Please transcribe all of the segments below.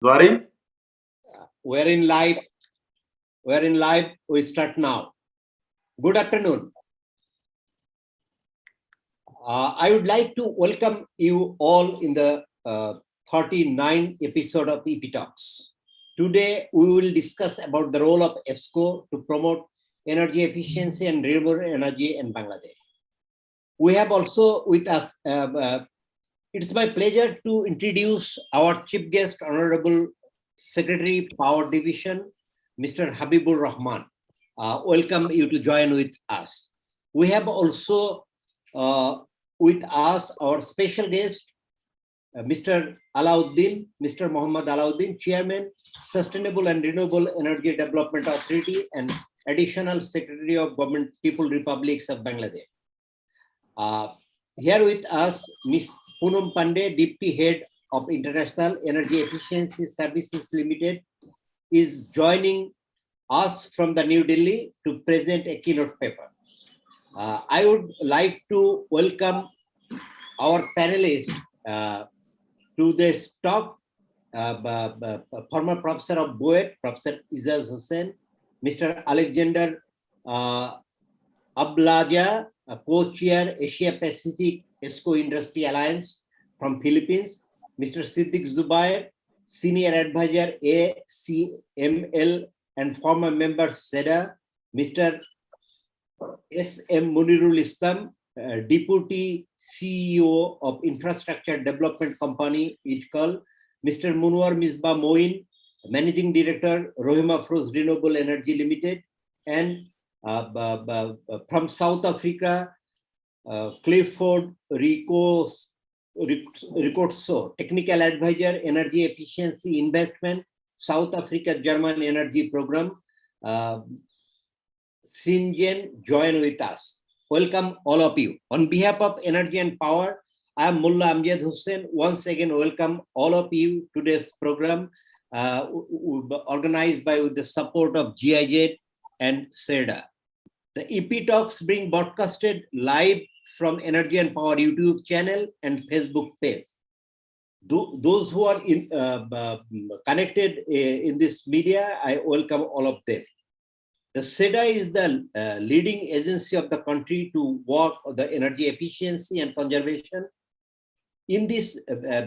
Sorry? We're in live. We start now. Good afternoon. I would like to welcome you all in the 39th episode of EP Talks. Today, we will discuss about the role of ESCO to promote energy efficiency and renewable energy in Bangladesh. We have also with us, it's my pleasure to introduce our chief guest, Honorable Secretary, Power Division, Mr. Habibur Rahman. Welcome you to join with us. We have also with us our special guest, Mr. Alauddin, Mr. Muhammad Alauddin, Chairman, Sustainable and Renewable Energy Development Authority and Additional Secretary of Government People Republics of Bangladesh. Here with us, Ms. Poonam Pandey, Deputy Head of International Energy Efficiency Services Limited, is joining us from the New Delhi to present a keynote paper. I would like to welcome our panelists to this talk, former Professor of BOET, Professor Izzaz Hussain, Mr. Alexander Ablaja, Co-Chair Asia Pacific ESCO Industry Alliance from Philippines, Mr. Siddiq Zubair, Senior Advisor ACML and former member SEDA, Mr. SM Munirul Islam, Deputy CEO of Infrastructure Development Company, ITCOL, Mr. Munwar Misbah Moin, Managing Director, Rohima Froze Renewable Energy Limited, and from South Africa, Clifford Ricotso, Technical Advisor, Energy Efficiency Investment, South Africa German Energy Program. Sinjen, join with us. Welcome all of you. On behalf of Energy and Power, I am Mullah Amjad Hussain. Once again, welcome all of you to today's program organized with the support of GIZ and SEDA. The EP Talks being broadcasted live from Energy and Power YouTube channel and Facebook page. Those who are connected in this media, I welcome all of them. The SEDA is the leading agency of the country to work on the energy efficiency and conservation. In this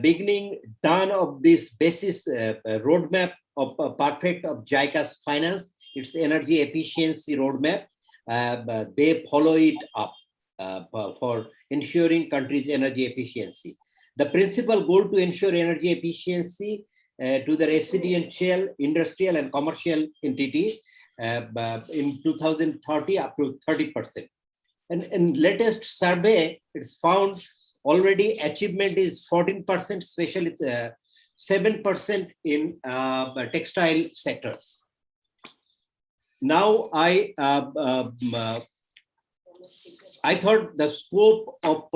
beginning done of this basis roadmap of perfect of JICA's finance, it's the energy efficiency roadmap. They follow it up for ensuring country's energy efficiency. The principal goal to ensure energy efficiency to the residential, industrial, and commercial entity in 2030 up to 30%. And in latest survey, it's found already achievement is 14%, especially 7% in textile sectors. Now I thought the scope of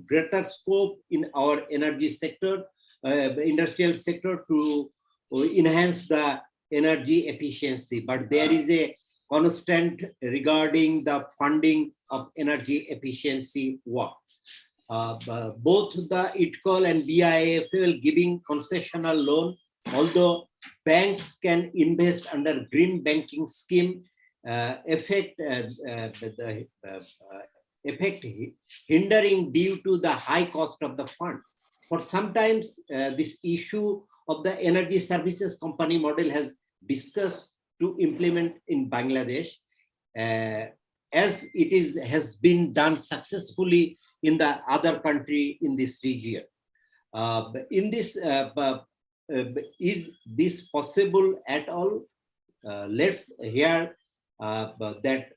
greater scope in our energy sector, industrial sector to enhance the energy efficiency, but there is a constant regarding the funding of energy efficiency work. Both the ITCOL and BIFL giving concessional loan, although banks can invest under green banking scheme, effect hindering due to the high cost of the fund. For sometimes this issue of the energy services company model has discussed to implement in Bangladesh, as it has been done successfully in the other country in this region. In this, is this possible at all? Let's hear that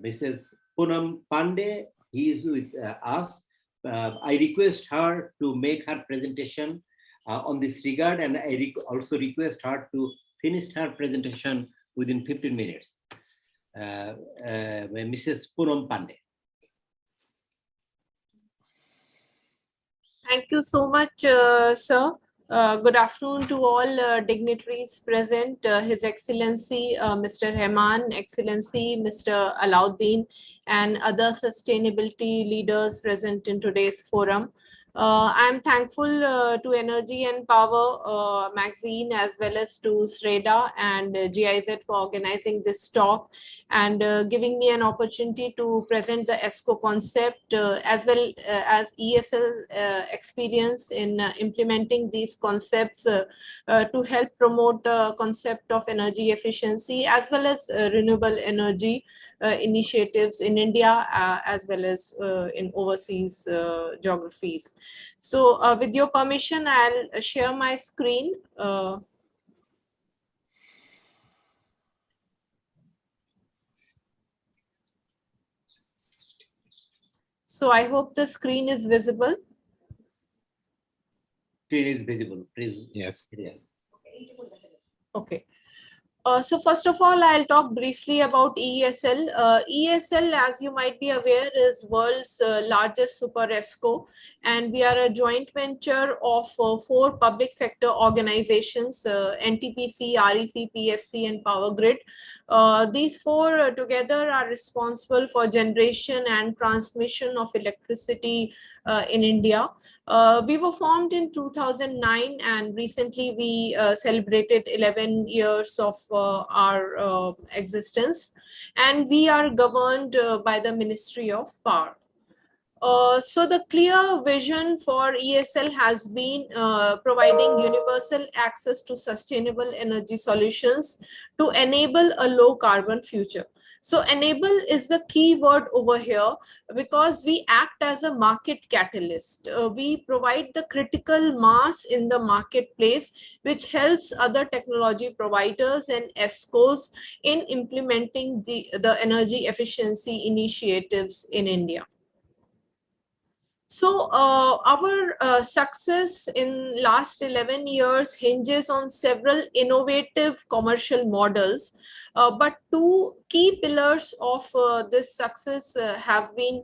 Mrs. Poonam Pandey, he is with us. I request her to make her presentation on this regard, and I also request her to finish her presentation within 15 minutes. Mrs. Poonam Pandey. Thank you so much, sir. Good afternoon to all dignitaries present, His Excellency Mr. Rahman, Excellency Mr. Alauddin, and other sustainability leaders present in today's forum. I'm thankful to Energy and Power magazine as well as to SREDA and GIZ for organizing this talk and giving me an opportunity to present the ESCO concept as well as ESL experience in implementing these concepts to help promote the concept of energy efficiency as well as renewable energy initiatives in India as well as in overseas geographies. So with your permission, I'll share my screen. So I hope the screen is visible. Screen is visible, please. Yes. Yeah. Okay. So first of all, I'll talk briefly about ESL. ESL, as you might be aware, is world's largest super ESCO, and we are a joint venture of 4 public sector organizations, NTPC, REC, PFC, and Power Grid. These 4 together are responsible for generation and transmission of electricity in India. We were formed in 2009 and recently we celebrated 11 years of our existence, and we are governed by the Ministry of Power. So the clear vision for ESL has been providing universal access to sustainable energy solutions to enable a low carbon future. So enable is the key word over here because we act as a market catalyst. We provide the critical mass in the marketplace, which helps other technology providers and ESCOs in implementing the energy efficiency initiatives in India. So our success in last 11 years hinges on several innovative commercial models, but 2 key pillars of this success have been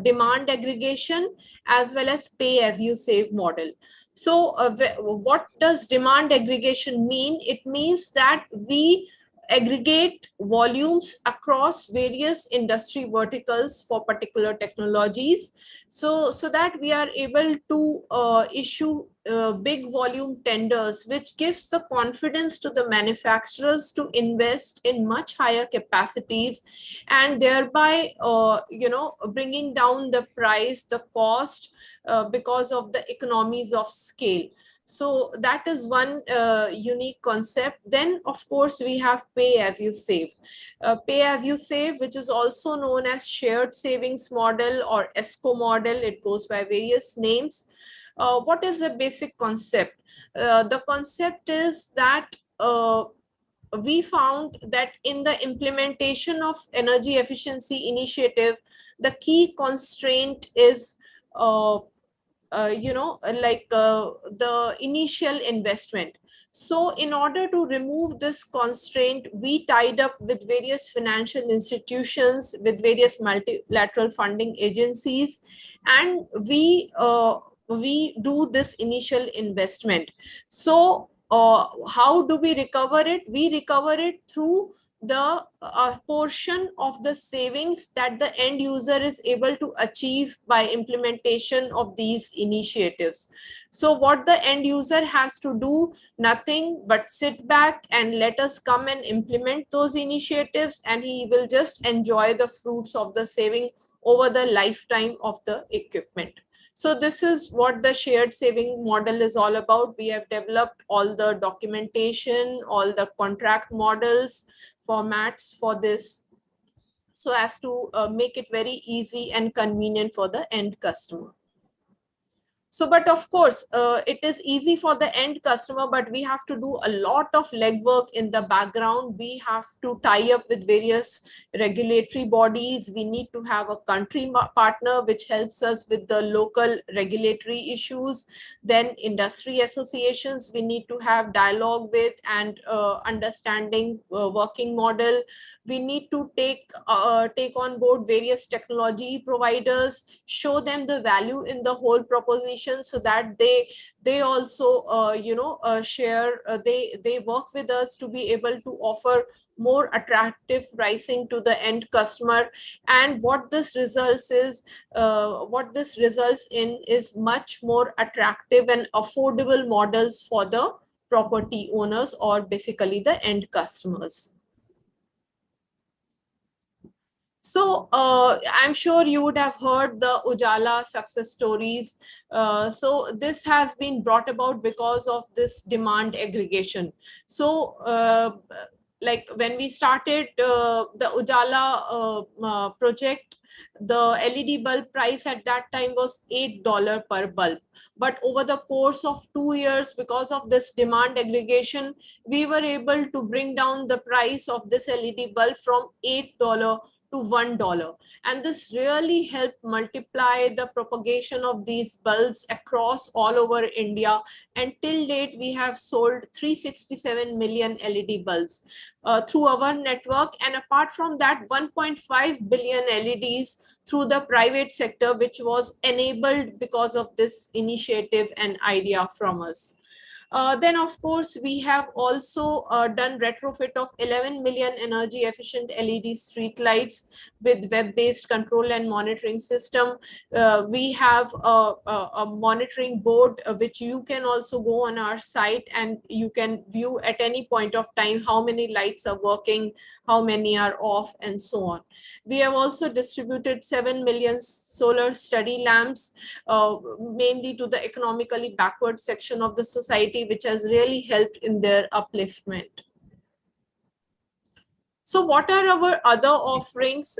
demand aggregation as well as pay as you save model. So what does demand aggregation mean? It means that we aggregate volumes across various industry verticals for particular technologies, so that we are able to issue big volume tenders, which gives the confidence to the manufacturers to invest in much higher capacities and thereby bringing down the price, the cost, because of the economies of scale. So that is one unique concept. Then, of course, we have pay as you save. Pay as you save, which is also known as shared savings model or ESCO model. It goes by various names. What is the basic concept? The concept is that we found that in the implementation of energy efficiency initiative, the key constraint is the initial investment. So in order to remove this constraint, we tied up with various financial institutions, with various multilateral funding agencies, and we do this initial investment. So how do we recover it? We recover it through the portion of the savings that the end user is able to achieve by implementation of these initiatives. So what the end user has to do, nothing but sit back and let us come and implement those initiatives, and he will just enjoy the fruits of the saving over the lifetime of the equipment. So this is what the shared saving model is all about. We have developed all the documentation, all the contract models, formats for this, so as to make it very easy and convenient for the end customer. So, but of course, it is easy for the end customer, but we have to do a lot of legwork in the background. We have to tie up with various regulatory bodies. We need to have a country partner, which helps us with the local regulatory issues. Then industry associations, we need to have dialogue with and understanding working model. We need to take on board various technology providers, show them the value in the whole proposition, conditions so that they also share, they work with us to be able to offer more attractive pricing to the end customer. And what this results in is much more attractive and affordable models for the property owners, or basically the end customers. So I'm sure you would have heard the Ujala success stories. So this has been brought about because of this demand aggregation. So like when we started the Ujala project, the LED bulb price at that time was $8 per bulb. But over the course of 2 years, because of this demand aggregation, we were able to bring down the price of this LED bulb from $8 to $1. And this really helped multiply the propagation of these bulbs across all over India. And till date, we have sold 367 million LED bulbs through our network. And apart from that, 1.5 billion LEDs through the private sector, which was enabled because of this initiative and idea from us. Then, of course, we have also done retrofit of 11 million energy efficient LED street lights with web-based control and monitoring system. We have a monitoring board, which you can also go on our site and you can view at any point of time how many lights are working, how many are off, and so on. We have also distributed 7 million solar study lamps, mainly to the economically backward section of the society, which has really helped in their upliftment. So what are our other offerings?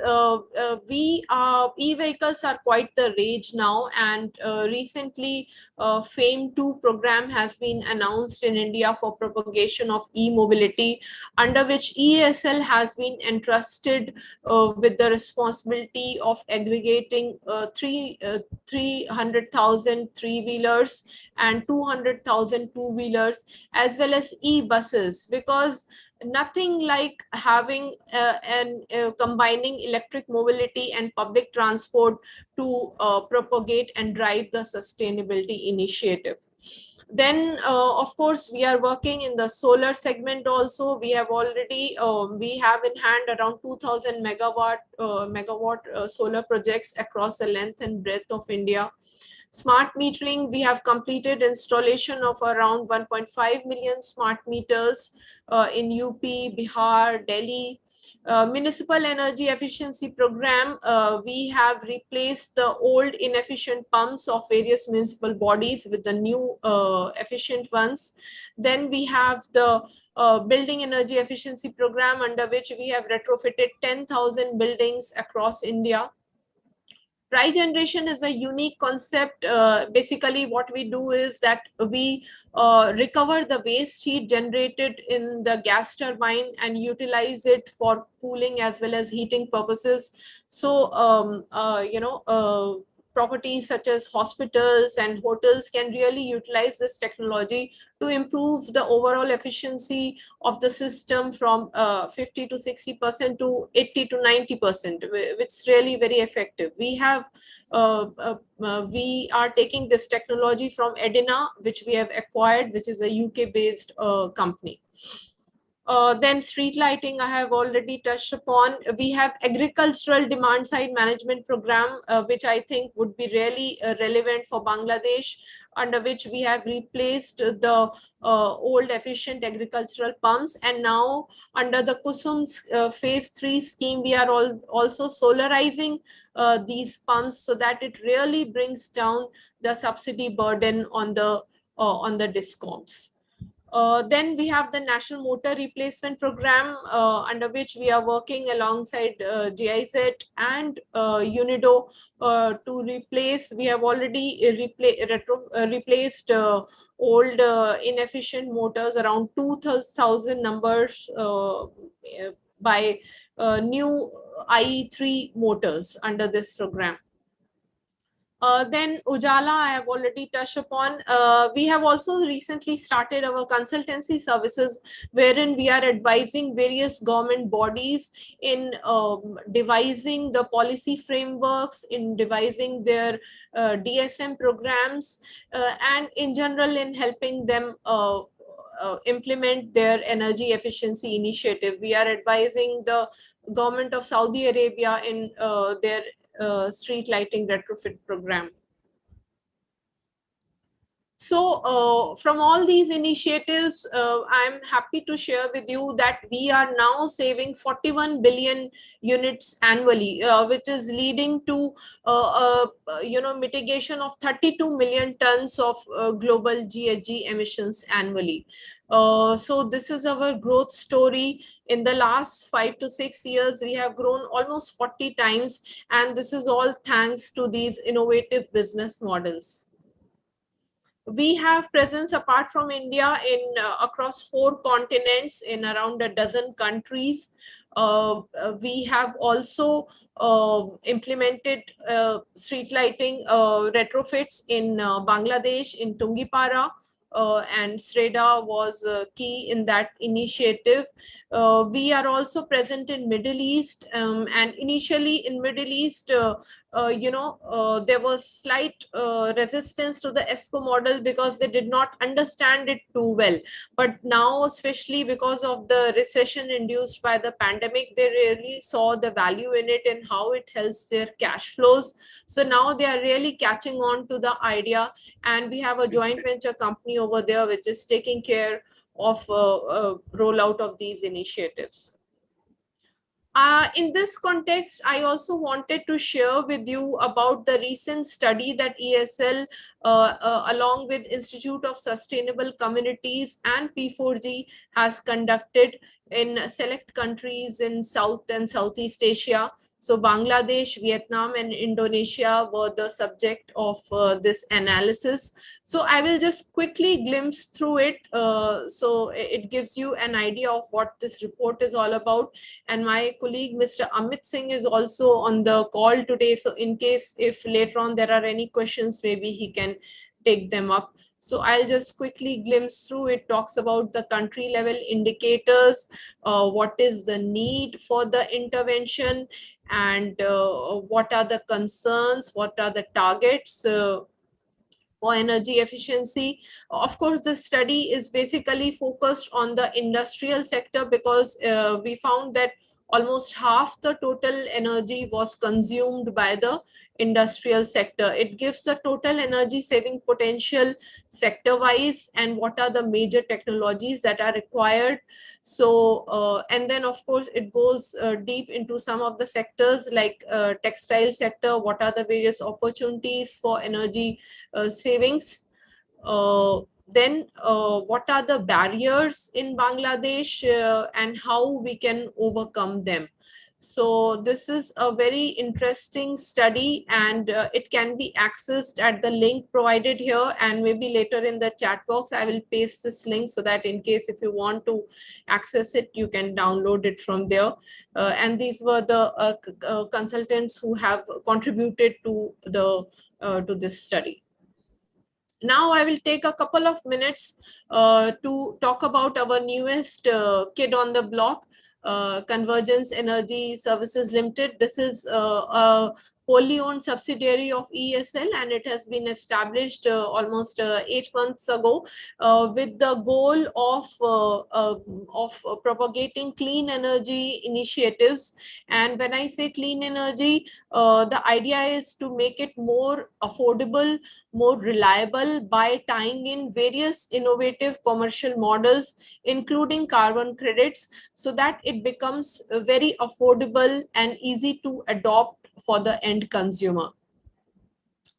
E-vehicles are quite the rage now, and recently FAME 2 program has been announced in India for propagation of e-mobility, under which ESL has been entrusted with the responsibility of aggregating 300,000 three-wheelers and 200,000 two-wheelers, as well as e-buses, because nothing like having combining electric mobility and public transport to propagate and drive the sustainability initiative. Then, of course, we are working in the solar segment also. We have already, we have in hand around 2000 megawatt solar projects across the length and breadth of India. Smart metering, we have completed installation of around 1.5 million smart meters in UP, Bihar, Delhi. Municipal energy efficiency program, we have replaced the old inefficient pumps of various municipal bodies with the new efficient ones. Then we have the building energy efficiency program, under which we have retrofitted 10,000 buildings across India. Trigeneration is a unique concept. Basically, what we do is that we recover the waste heat generated in the gas turbine and utilize it for cooling as well as heating purposes. So, properties such as hospitals and hotels can really utilize this technology to improve the overall efficiency of the system from 50 to 60% to 80 to 90%, which is really very effective. We have we are taking this technology from Edina, which we have acquired, which is a UK-based company. Then street lighting, I have already touched upon. We have agricultural demand side management program, which I think would be really relevant for Bangladesh, under which we have replaced the old efficient agricultural pumps. And now under the Kusum phase 3 scheme, we are also solarizing these pumps so that it really brings down the subsidy burden on the discoms. Then we have the National Motor Replacement Program, under which we are working alongside GIZ and UNIDO to replace. We have already replaced old inefficient motors, around 2,000 numbers, by new IE3 motors under this program. Then Ujala, I have already touched upon. We have also recently started our consultancy services, wherein we are advising various government bodies in devising the policy frameworks, in devising their DSM programs, and in general in helping them implement their energy efficiency initiative. We are advising the government of Saudi Arabia in their street lighting retrofit program. So from all these initiatives, I'm happy to share with you that we are now saving 41 billion units annually, which is leading to mitigation of 32 million tons of global GHG emissions annually. So this is our growth story. In the last 5 to 6 years, we have grown almost 40 times, and this is all thanks to these innovative business models. We have presence apart from India in across 4 continents in around a dozen countries. We have also implemented street lighting retrofits in Bangladesh, in Tungipara, and Sreda was key in that initiative. We are also present in Middle East, and initially in Middle East, there was slight resistance to the ESCO model because they did not understand it too well. But now, especially because of the recession induced by the pandemic, they really saw the value in it and how it helps their cash flows. So now they are really catching on to the idea, and we have a joint venture company over there which is taking care of rollout of these initiatives. In this context, I also wanted to share with you about the recent study that ESL, along with Institute of Sustainable Communities and P4G, has conducted in select countries in South and Southeast Asia. So Bangladesh, Vietnam, and Indonesia were the subject of this analysis. So I will just quickly glimpse through it, so it gives you an idea of what this report is all about. And my colleague, Mr. Amit Singh, is also on the call today. So in case if later on there are any questions, maybe he can take them up. So I'll just quickly glimpse through. It talks about the country level indicators, what is the need for the intervention, and what are the concerns, what are the targets for energy efficiency. Of course, this study is basically focused on the industrial sector because we found that almost half the total energy was consumed by the industrial sector. It gives the total energy saving potential sector wise and what are the major technologies that are required. So and then of course it goes deep into some of the sectors like textile sector, what are the various opportunities for energy savings. Then what are the barriers in Bangladesh and how we can overcome them. So this is a very interesting study, and it can be accessed at the link provided here, and maybe later in the chat box I will paste this link so that in case if you want to access it, you can download it from there. And these were the consultants who have contributed to this study. Now I will take a couple of minutes to talk about our newest kid on the block, Convergence Energy Services Limited. This is a wholly owned subsidiary of ESL, and it has been established almost 8 months ago with the goal of propagating clean energy initiatives. And when I say clean energy, the idea is to make it more affordable, more reliable by tying in various innovative commercial models, including carbon credits, so that it becomes very affordable and easy to adopt for the end consumer.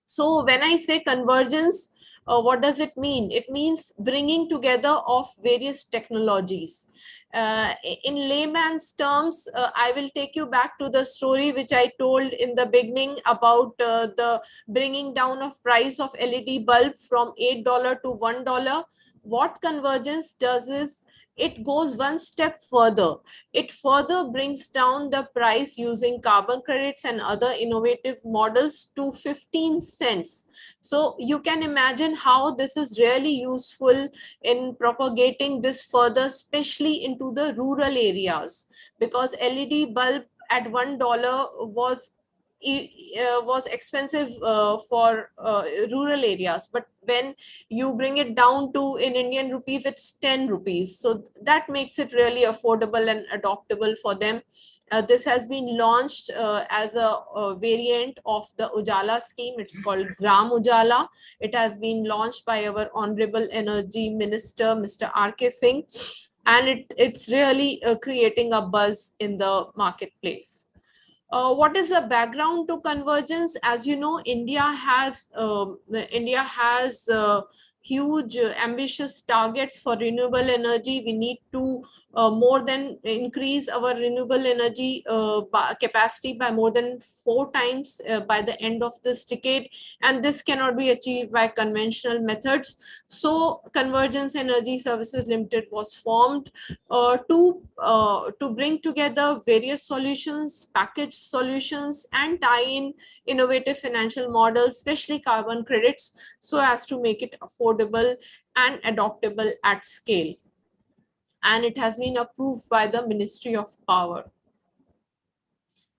So when I say convergence, what does it mean? It means bringing together of various technologies. In layman's terms, I will take you back to the story which I told in the beginning about the bringing down of price of LED bulb from $8 to $1. What convergence does is it goes one step further. It further brings down the price using carbon credits and other innovative models to 15 cents. So you can imagine how this is really useful in propagating this further, especially into the rural areas, because LED bulb at $1 was expensive for rural areas, but when you bring it down to in Indian rupees, it's 10 rupees. So that makes it really affordable and adoptable for them. This has been launched as a variant of the Ujala scheme. It's called Gram Ujala. It has been launched by our Honorable Energy Minister, Mr. R.K. Singh, and it's really creating a buzz in the marketplace. What is the background to convergence? As you know, India has huge ambitious targets for renewable energy. We need to more than increase our renewable energy capacity by more than 4 times by the end of this decade, and this cannot be achieved by conventional methods. So Convergence Energy Services Limited was formed to bring together various solutions, package solutions, and tie in innovative financial models, especially carbon credits, so as to make it affordable and adoptable at scale. And it has been approved by the Ministry of Power.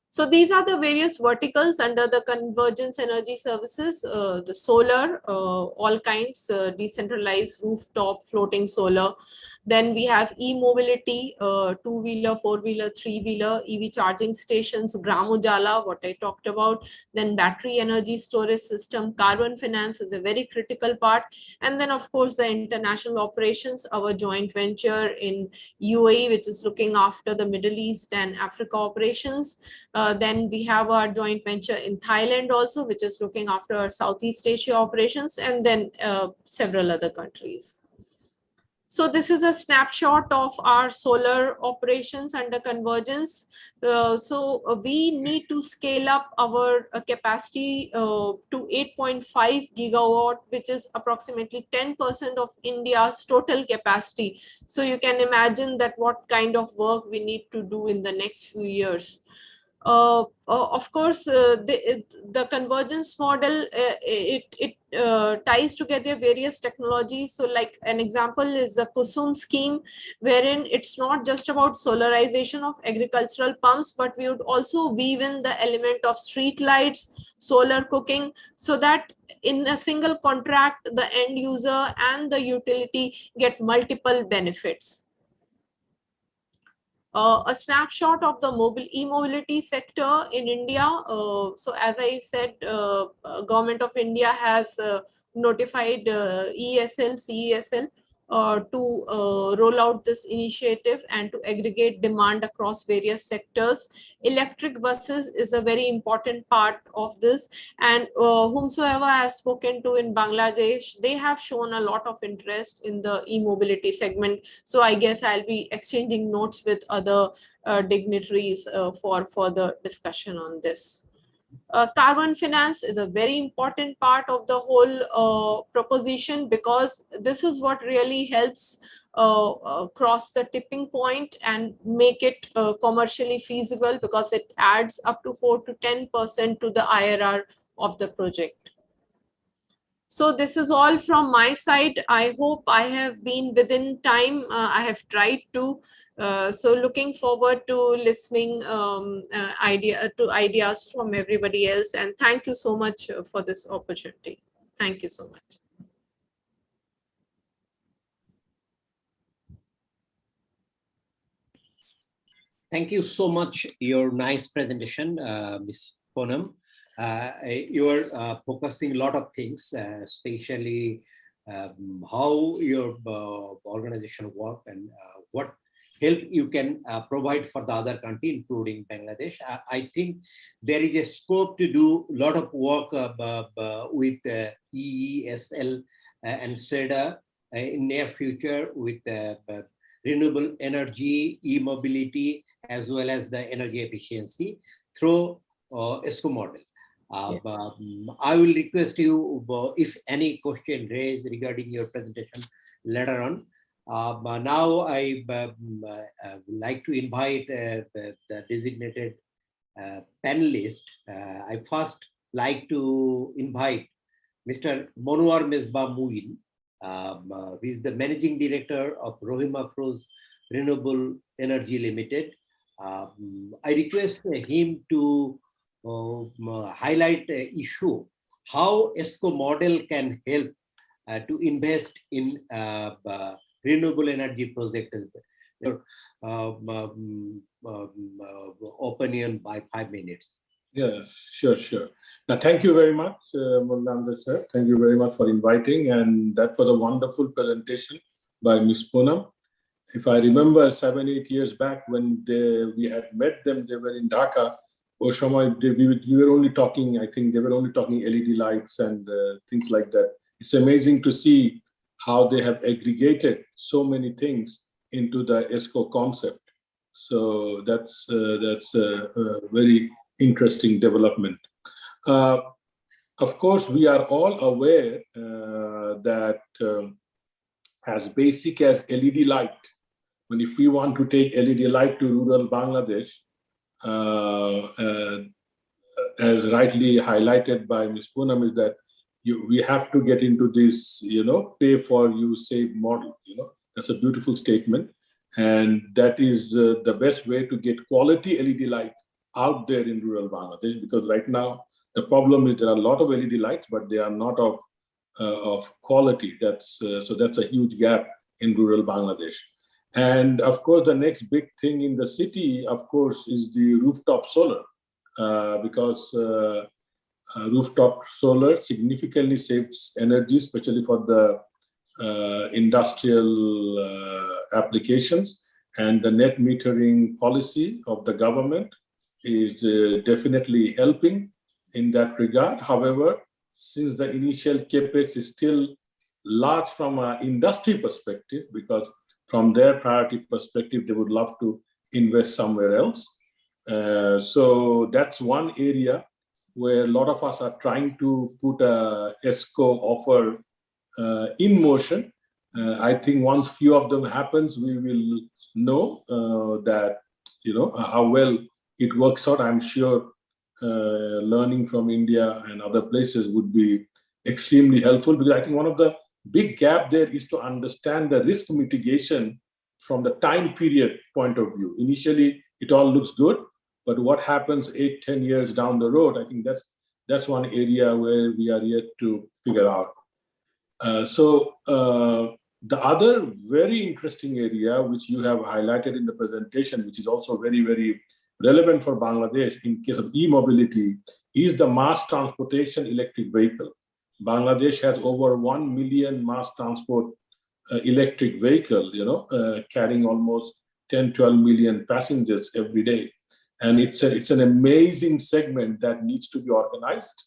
So these are the various verticals under the Convergence Energy Services, the solar, all kinds, decentralized rooftop, floating solar. Then we have e-mobility, two-wheeler, four-wheeler, three-wheeler, EV charging stations, Gram Ujala, what I talked about. Then battery energy storage system, carbon finance is a very critical part. And then of course the international operations, our joint venture in UAE, which is looking after the Middle East and Africa operations. Then we have our joint venture in Thailand also, which is looking after our Southeast Asia operations, and then several other countries. So this is a snapshot of our solar operations under Convergence. We need to scale up our capacity to 8.5 gigawatt, which is approximately 10% of India's total capacity. So you can imagine that what kind of work we need to do in the next few years. Of course, the convergence model, it ties together various technologies. So like an example is the Kusum scheme, wherein it's not just about solarization of agricultural pumps, but we would also weave in the element of street lights, solar cooking, so that in a single contract, the end user and the utility get multiple benefits. A snapshot of the e-mobility sector in India. So as I said, Government of India has notified ESL, CESL to roll out this initiative and to aggregate demand across various sectors. Electric buses is a very important part of this, and whomsoever I have spoken to in Bangladesh, they have shown a lot of interest in the e-mobility segment. So I guess I'll be exchanging notes with other dignitaries for further discussion on this. Carbon finance is a very important part of the whole proposition, because this is what really helps cross the tipping point and make it commercially feasible, because it adds up to 4 to 10% to the IRR of the project. So this is all from my side. I hope I have been within time. I have tried to. So looking forward to listening ideas from everybody else. And thank you so much for this opportunity. Thank you so much. Thank you so much. Your nice presentation, Ms. Poonam. You are focusing a lot of things, especially how your organization work and what help you can provide for the other country, including Bangladesh. I think there is a scope to do a lot of work with EESL and SEDA in near future with renewable energy, e-mobility, as well as the energy efficiency through ESCO model. I will request you if any question raised regarding your presentation later on, Now I would like to invite the designated panelist. I first like to invite Mr. Monwar Mesbah Muin. He is the Managing Director of Rohim Afroz Renewable Energy Limited. I request him to highlight the issue how ESCO model can help to invest in renewable energy projects. Your opinion by 5 minutes. Yes, sure. Now, thank you very much, Mulanda sir. Thank you very much for inviting. And that was a wonderful presentation by Ms. Poonam. If I remember 7-8 years back when we had met them, they were in Dhaka. We were only talking, I think they were only talking LED lights and things like that. It's amazing to see how they have aggregated so many things into the ESCO concept. So that's a very interesting development. Of course, we are all aware that as basic as LED light, when if we want to take LED light to rural Bangladesh, as rightly highlighted by Ms. Poonam, is that we have to get into this, pay for you save model. That's a beautiful statement, and that is the best way to get quality LED light out there in rural Bangladesh. Because right now the problem is there are a lot of LED lights, but they are not of quality. So that's a huge gap in rural Bangladesh. And of course, the next big thing in the city, of course, is the rooftop solar, because rooftop solar significantly saves energy, especially for the industrial applications. And the net metering policy of the government is definitely helping in that regard. However, since the initial capex is still large from an industry perspective, because from their priority perspective, they would love to invest somewhere else. So that's one area where a lot of us are trying to put a ESCO offer in motion. I think once few of them happens, we will know that how well it works out. I'm sure learning from India and other places would be extremely helpful, because I think one of the big gap there is to understand the risk mitigation from the time period point of view. Initially, it all looks good, but what happens 8-10 years down the road, I think that's one area where we are yet to figure out. The other very interesting area which you have highlighted in the presentation, which is also very, very relevant for Bangladesh in case of e-mobility, is the mass transportation electric vehicle. Bangladesh has over 1 million mass transport electric vehicle, carrying almost 10-12 million passengers every day. And it's an amazing segment that needs to be organized,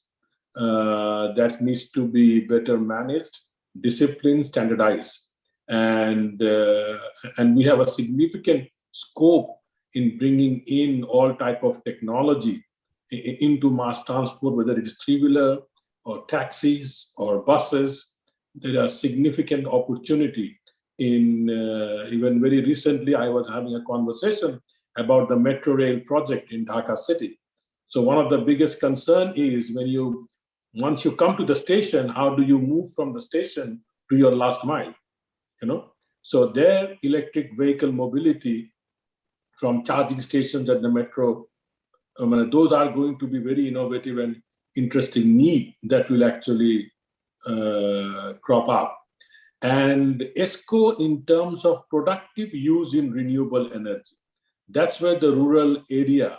that needs to be better managed, disciplined, standardized. And we have a significant scope in bringing in all type of technology into mass transport, whether it's three-wheeler or taxis or buses. There are significant opportunity in, even very recently, I was having a conversation about the metro rail project in Dhaka city. So one of the biggest concern is once you come to the station, how do you move from the station to your last mile? So their electric vehicle mobility from charging stations at the metro, those are going to be very innovative and interesting need that will actually crop up. And ESCO in terms of productive use in renewable energy, that's where the rural area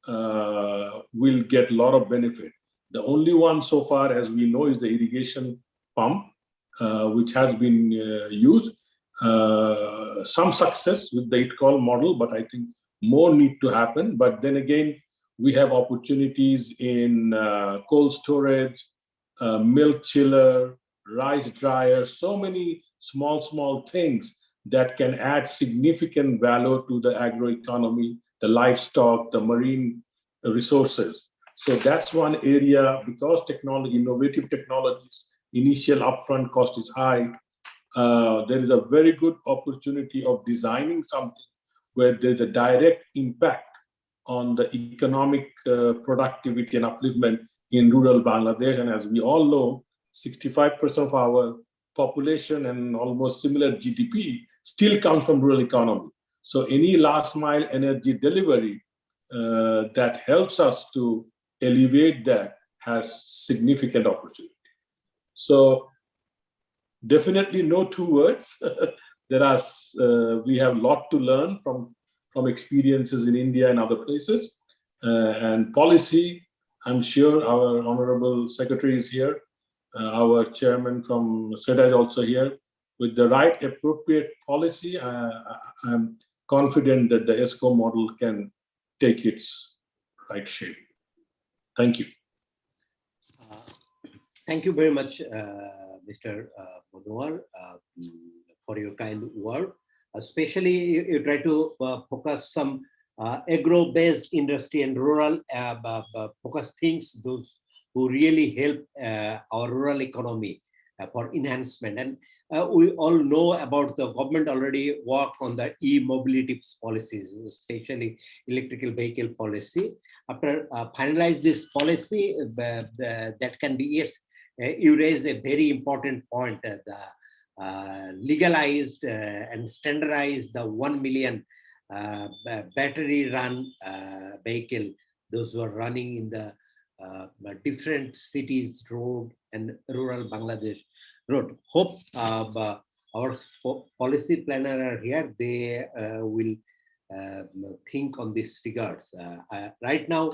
will get a lot of benefit. The only one so far, as we know, is the irrigation pump, which has been used. Some success with the ITCOL model, but I think more need to happen. But then again, we have opportunities in cold storage, milk chiller, rice dryer, so many small things that can add significant value to the agroeconomy, the livestock, the marine resources. So that's one area, because innovative technologies, initial upfront cost is high. there is a very good opportunity of designing something where there's a direct impact on the economic productivity and upliftment in rural Bangladesh. And as we all know, 65% of our population and almost similar GDP still come from rural economy. So any last mile energy delivery that helps us to alleviate that has significant opportunity. So definitely no two words. There are we have a lot to learn from experiences in India and other places. And policy, I'm sure our Honorable Secretary is here. Our chairman from SEDA is also here. With the right appropriate policy, I'm confident that the ESCO model can take its right shape. Thank you. Thank you very much, Mr. Manohar, for your kind word. Especially, you try to focus some agro-based industry and rural focus things, those who really help our rural economy for enhancement. And we all know about the government already work on the e-mobility policies, especially electrical vehicle policy. After finalize this policy, that can be, yes, you raise a very important point, the legalized and standardized the 1 million battery run vehicle, those who are running in the different cities, road and rural Bangladesh road. Hope our policy planner are here, they will think on these regards. Right now,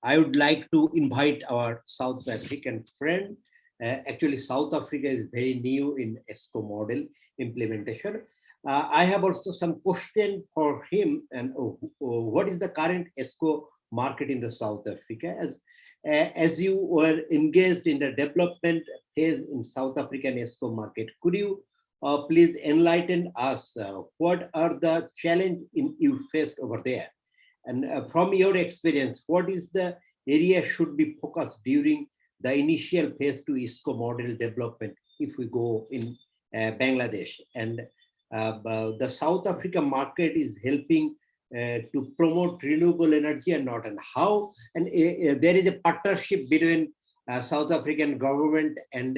I would like to invite our South African friend. Actually, South Africa is very new in ESCO model implementation. I have also some question for him. And what is the current ESCO market in the South Africa? As you were engaged in the development phase in South African ESCO market, could you please enlighten us what are the challenges you faced over there? And from your experience, what is the area should be focused during the initial phase to ESCO model development if we go in Bangladesh? And the South Africa market is helping to promote renewable energy or not, and how, and there is a partnership between South African government and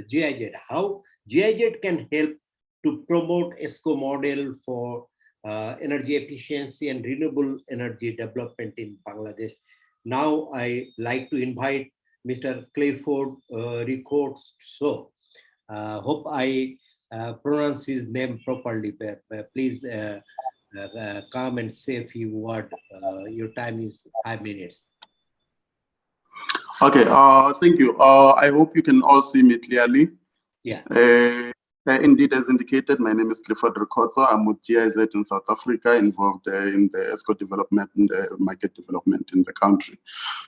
GIZ, how GIZ can help to promote ESCO model for energy efficiency and renewable energy development in Bangladesh. Now I like to invite Mr. Clifford Records. So hope I pronounce his name properly. Please come and say a few words. Your time is 5 minutes. Okay, thank you. I hope you can all see me clearly. Yeah. Indeed, as indicated, my name is Clifford Rikotso. I'm with GIZ in South Africa, involved in the ESCO development and market development in the country.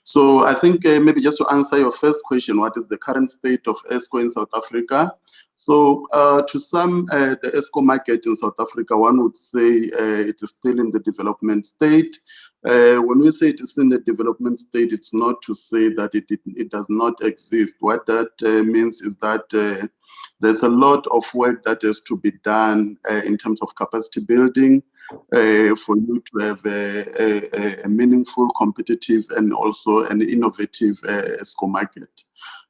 So I think maybe just to answer your first question, what is the current state of ESCO in South Africa? So to sum the ESCO market in South Africa, one would say it is still in the development state. When we say it is in the development state, it's not to say that it does not exist. What that means is that there's a lot of work that has to be done in terms of capacity building for you to have a meaningful, competitive, and also an innovative ESCO market.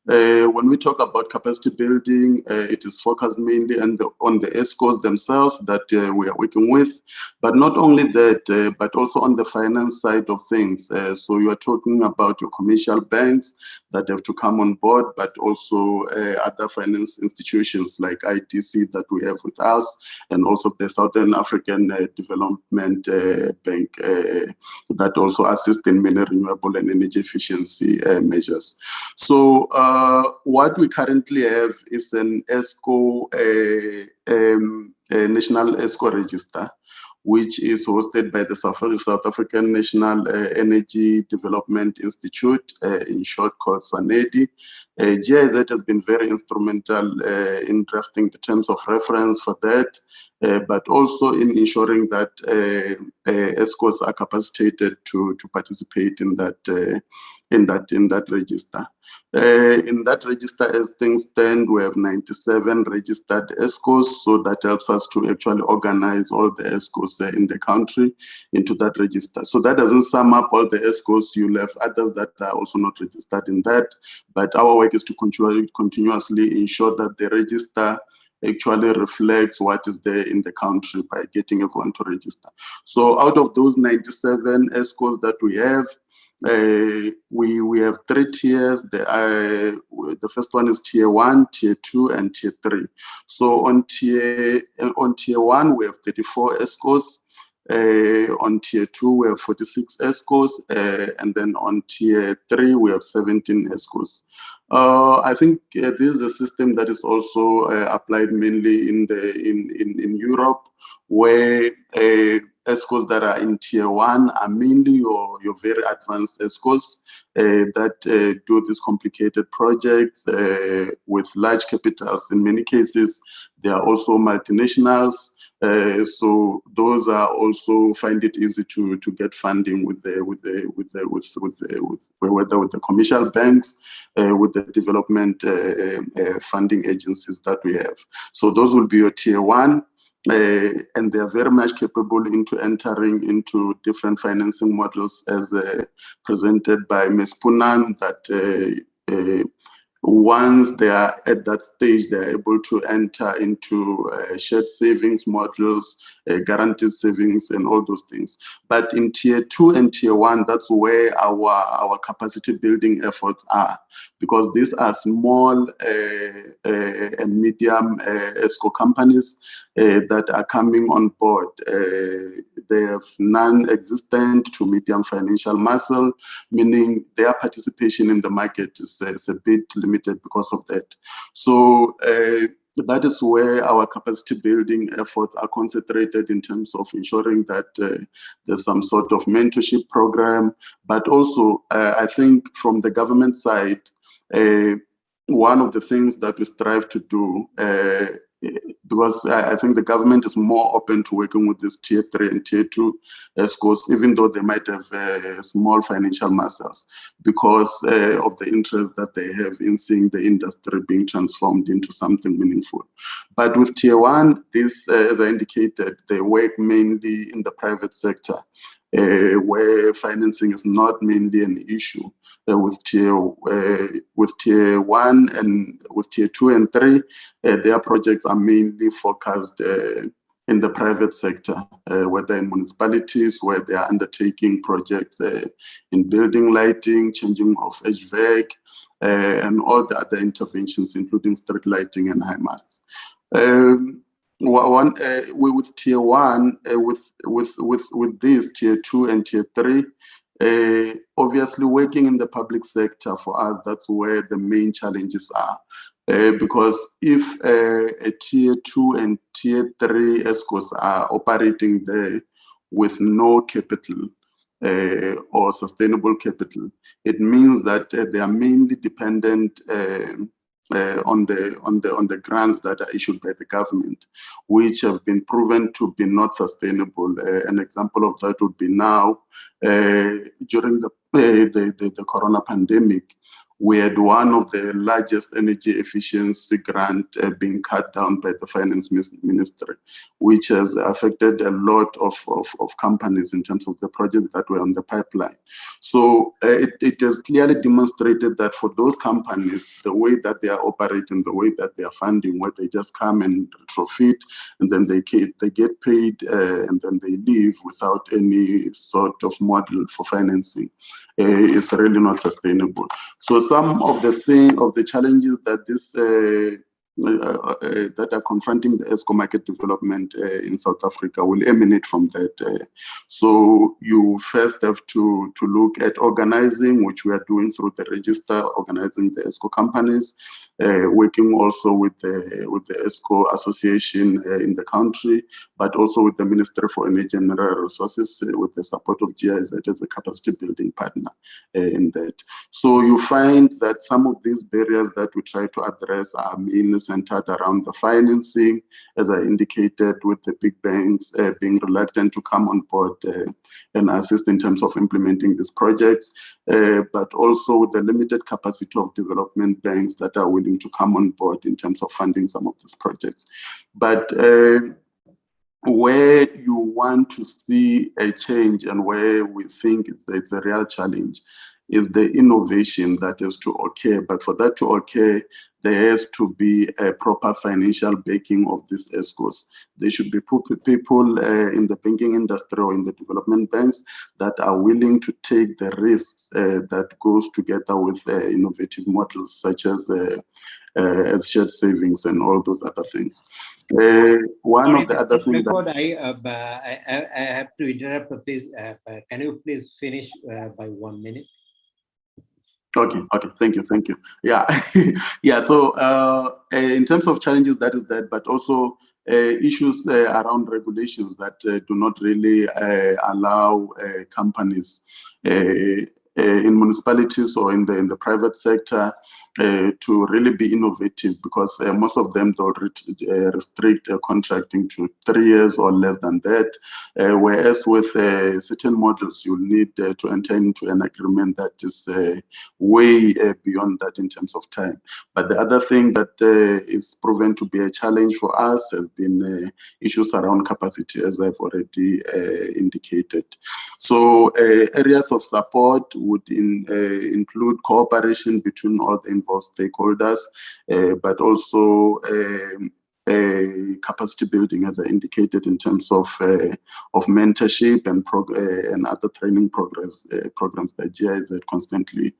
When we talk about capacity building, it is focused mainly on the ESCOs themselves that we are working with, but not only that, but also on the finance side of things. So you are talking about your commercial banks that have to come on board, but also other finance institutions like IDC that we have with us, and also the Southern African Development Bank that also assist in many renewable and energy efficiency measures. So what we currently have is an ESCO, a national ESCO register, which is hosted by the South African National Energy Development Institute, in short called SANEDI. GIZ has been very instrumental in drafting the terms of reference for that, but also in ensuring that ESCOs are capacitated to participate in that in that register. In that register, as things stand, we have 97 registered ESCOs, so that helps us to actually organize all the ESCOs in the country into that register. So that doesn't sum up all the ESCOs. You'll have others that are also not registered in that, but our work is to continuously ensure that the register actually reflects what is there in the country by getting everyone to register. So out of those 97 ESCOs that we have, we have 3 tiers. The first one is tier 1, tier 2, and tier 3. So on tier 1 we have 34 ESCOs. On tier 2 we have 46 ESCOs, and then on tier 3 we have 17 ESCOs. I think this is a system that is also applied mainly in Europe, where ESCOs that are in tier 1 are mainly your very advanced ESCOs that do these complicated projects with large capitals. In many cases, they are also multinationals. So those are also find it easy to get funding whether with the commercial banks, with the development funding agencies that we have. So those will be your tier 1. And they are very much capable into entering into different financing models as presented by Ms. Punan, that once they are at that stage, they are able to enter into shared savings models, guaranteed savings, and all those things. But in tier 2 and tier 1, that's where our capacity building efforts are, because these are small and medium ESCO companies that are coming on board. They have non-existent to medium financial muscle, meaning their participation in the market is a bit limited because of that. So that is where our capacity building efforts are concentrated in terms of ensuring that there's some sort of mentorship program, but also I think from the government side, one of the things that we strive to do, because I think the government is more open to working with this tier 3 and tier 2 ESCOs, even though they might have small financial muscles, because of the interest that they have in seeing the industry being transformed into something meaningful. But with tier 1, this, as I indicated, they work mainly in the private sector, where financing is not mainly an issue. With tier 1 and with tier 2 and 3, their projects are mainly focused in the private sector, whether in municipalities where they are undertaking projects in building lighting, changing of HVAC, and all the other interventions, including street lighting and high masts. With tier 1, with this tier 2 and tier 3. Obviously, working in the public sector for us, that's where the main challenges are. Because if a tier 2 and tier 3 ESCOs are operating there with no capital or sustainable capital, it means that they are mainly dependent on the grants that are issued by the government, which have been proven to be not sustainable. An example of that would be now during the corona pandemic. We had one of the largest energy efficiency grant being cut down by the finance ministry, which has affected a lot of companies in terms of the projects that were on the pipeline. So it has clearly demonstrated that for those companies, the way that they are operating, the way that they are funding, where they just come and retrofit, and then they get paid, and then they leave without any sort of model for financing, is really not sustainable. So some of the challenges that this that are confronting the ESCO market development in South Africa will emanate from that. So you first have to look at organizing, which we are doing through the register, organizing the ESCO companies. working also with the ESCO association in the country, but also with the Ministry for Energy and Mineral Resources with the support of GIZ as a capacity building partner in that. So you find that some of these barriers that we try to address are mainly centered around the financing, as I indicated, with the big banks being reluctant to come on board and assist in terms of implementing these projects, but also with the limited capacity of development banks that are willing to come on board in terms of funding some of these projects. But where you want to see a change and where we think it's a real challenge is the innovation that is to occur. But for that to occur, there has to be a proper financial backing of these ESCOs. There should be people in the banking industry or in the development banks that are willing to take the risks that goes together with innovative models such as shared savings and all those other things. One of the other things that I have to interrupt. Please, can you please finish by 1 minute? Okay, thank you. Yeah, yeah. So in terms of challenges, that is that, but also issues around regulations that do not really allow companies in municipalities or in the private sector to really be innovative, because most of them don't restrict contracting to 3 years or less than that, whereas with certain models you'll need to enter into an agreement that is way beyond that in terms of time. But the other thing that is proven to be a challenge for us has been issues around capacity, as I've already indicated. So areas of support would include cooperation between all the involved stakeholders, but also capacity building, as I indicated, in terms of mentorship and other training programs that GIZ constantly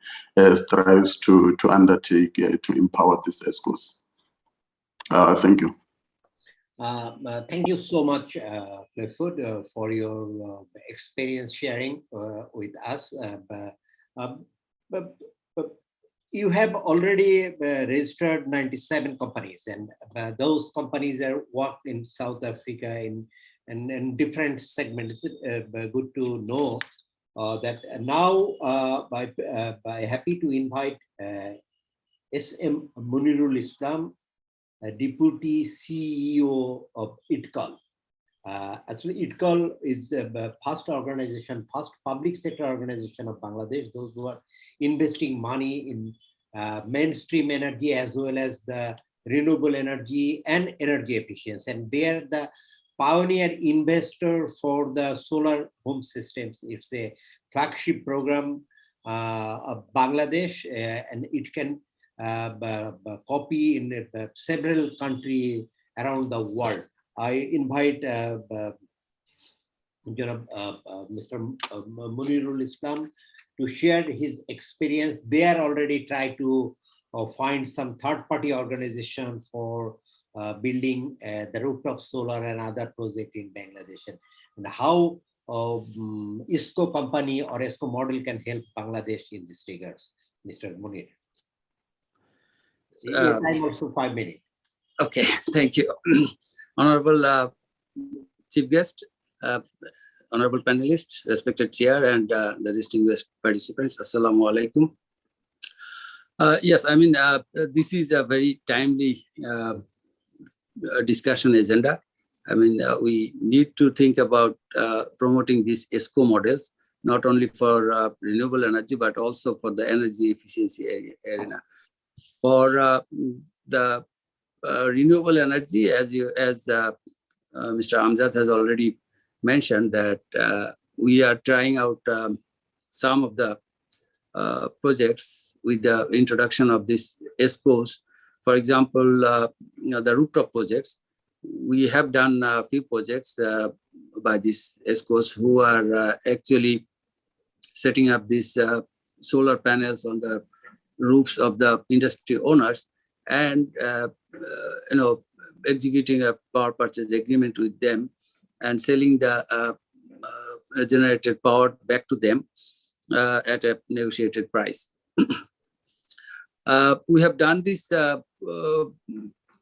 strives to undertake to empower these ESCOs. Thank you. Thank you so much, Clifford, for your experience sharing with us. But you have already registered 97 companies, and those companies are worked in South Africa in different segments. Good to know that now by happy to invite SM Munirul Islam, Deputy CEO of ITCAL. Actually, ITCAL is the first public sector organization of Bangladesh, those who are investing money in mainstream energy as well as the renewable energy and energy efficiency. And they are the pioneer investor for the solar home systems. It's a flagship program of Bangladesh, and it can copy in several countries around the world. I invite Mr. Munirul Islam to share his experience. They are already trying to find some third-party organization for building the rooftop solar and other projects in Bangladesh, and how ESCO company or ESCO model can help Bangladesh in this regards. Mr. Munir. Time also 5 minutes. Okay, thank you. Honorable Chief Guest, honorable panelists, respected chair, and the distinguished participants, Assalamu alaikum. Yes, I mean, this is a very timely discussion agenda. I mean, we need to think about promoting these ESCO models, not only for renewable energy, but also for the energy efficiency arena. For the renewable energy, as Mr. Amjad has already mentioned, that we are trying out some of the projects with the introduction of these ESCOs. For example, the rooftop projects. We have done a few projects by these ESCOs who are actually setting up these solar panels on the roofs of the industry owners, and executing a power purchase agreement with them and selling the generated power back to them at a negotiated price. We have done this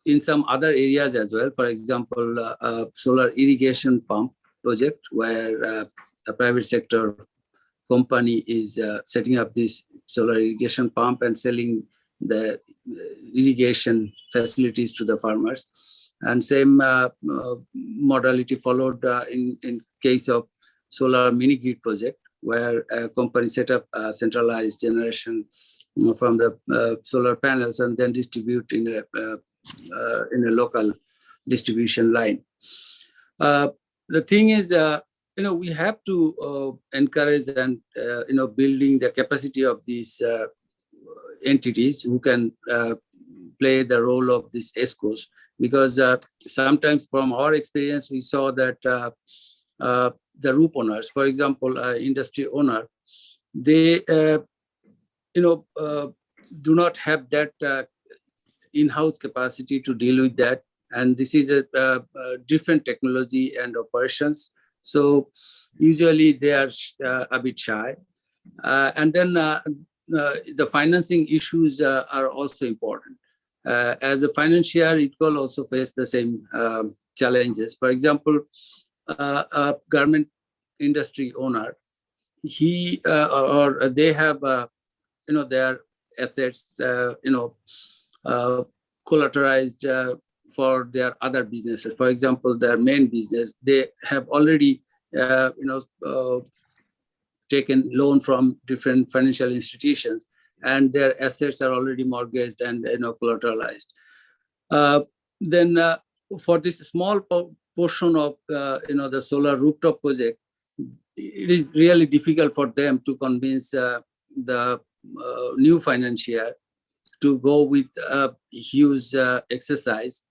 in some other areas as well. For example, solar irrigation pump project, where a private sector company is setting up this solar irrigation pump and selling the irrigation facilities to the farmers. And same modality followed in case of solar mini grid project, where a company set up a centralized generation from the solar panels and then distribute in a local distribution line. The thing is, we have to encourage and building the capacity of these entities who can play the role of these ESCOs, because sometimes from our experience we saw that the roof owners, for example, industry owner, they do not have that in-house capacity to deal with that, and this is a different technology and operations. So usually they are a bit shy, and then the financing issues are also important. As a financier, it will also face the same challenges. For example, a garment industry owner, he or they have their assets collateralized for their other businesses. For example, their main business, they have already taken loan from different financial institutions, and their assets are already mortgaged and collateralized. Then for this small portion of the solar rooftop project, it is really difficult for them to convince the new financier to go with a huge exercise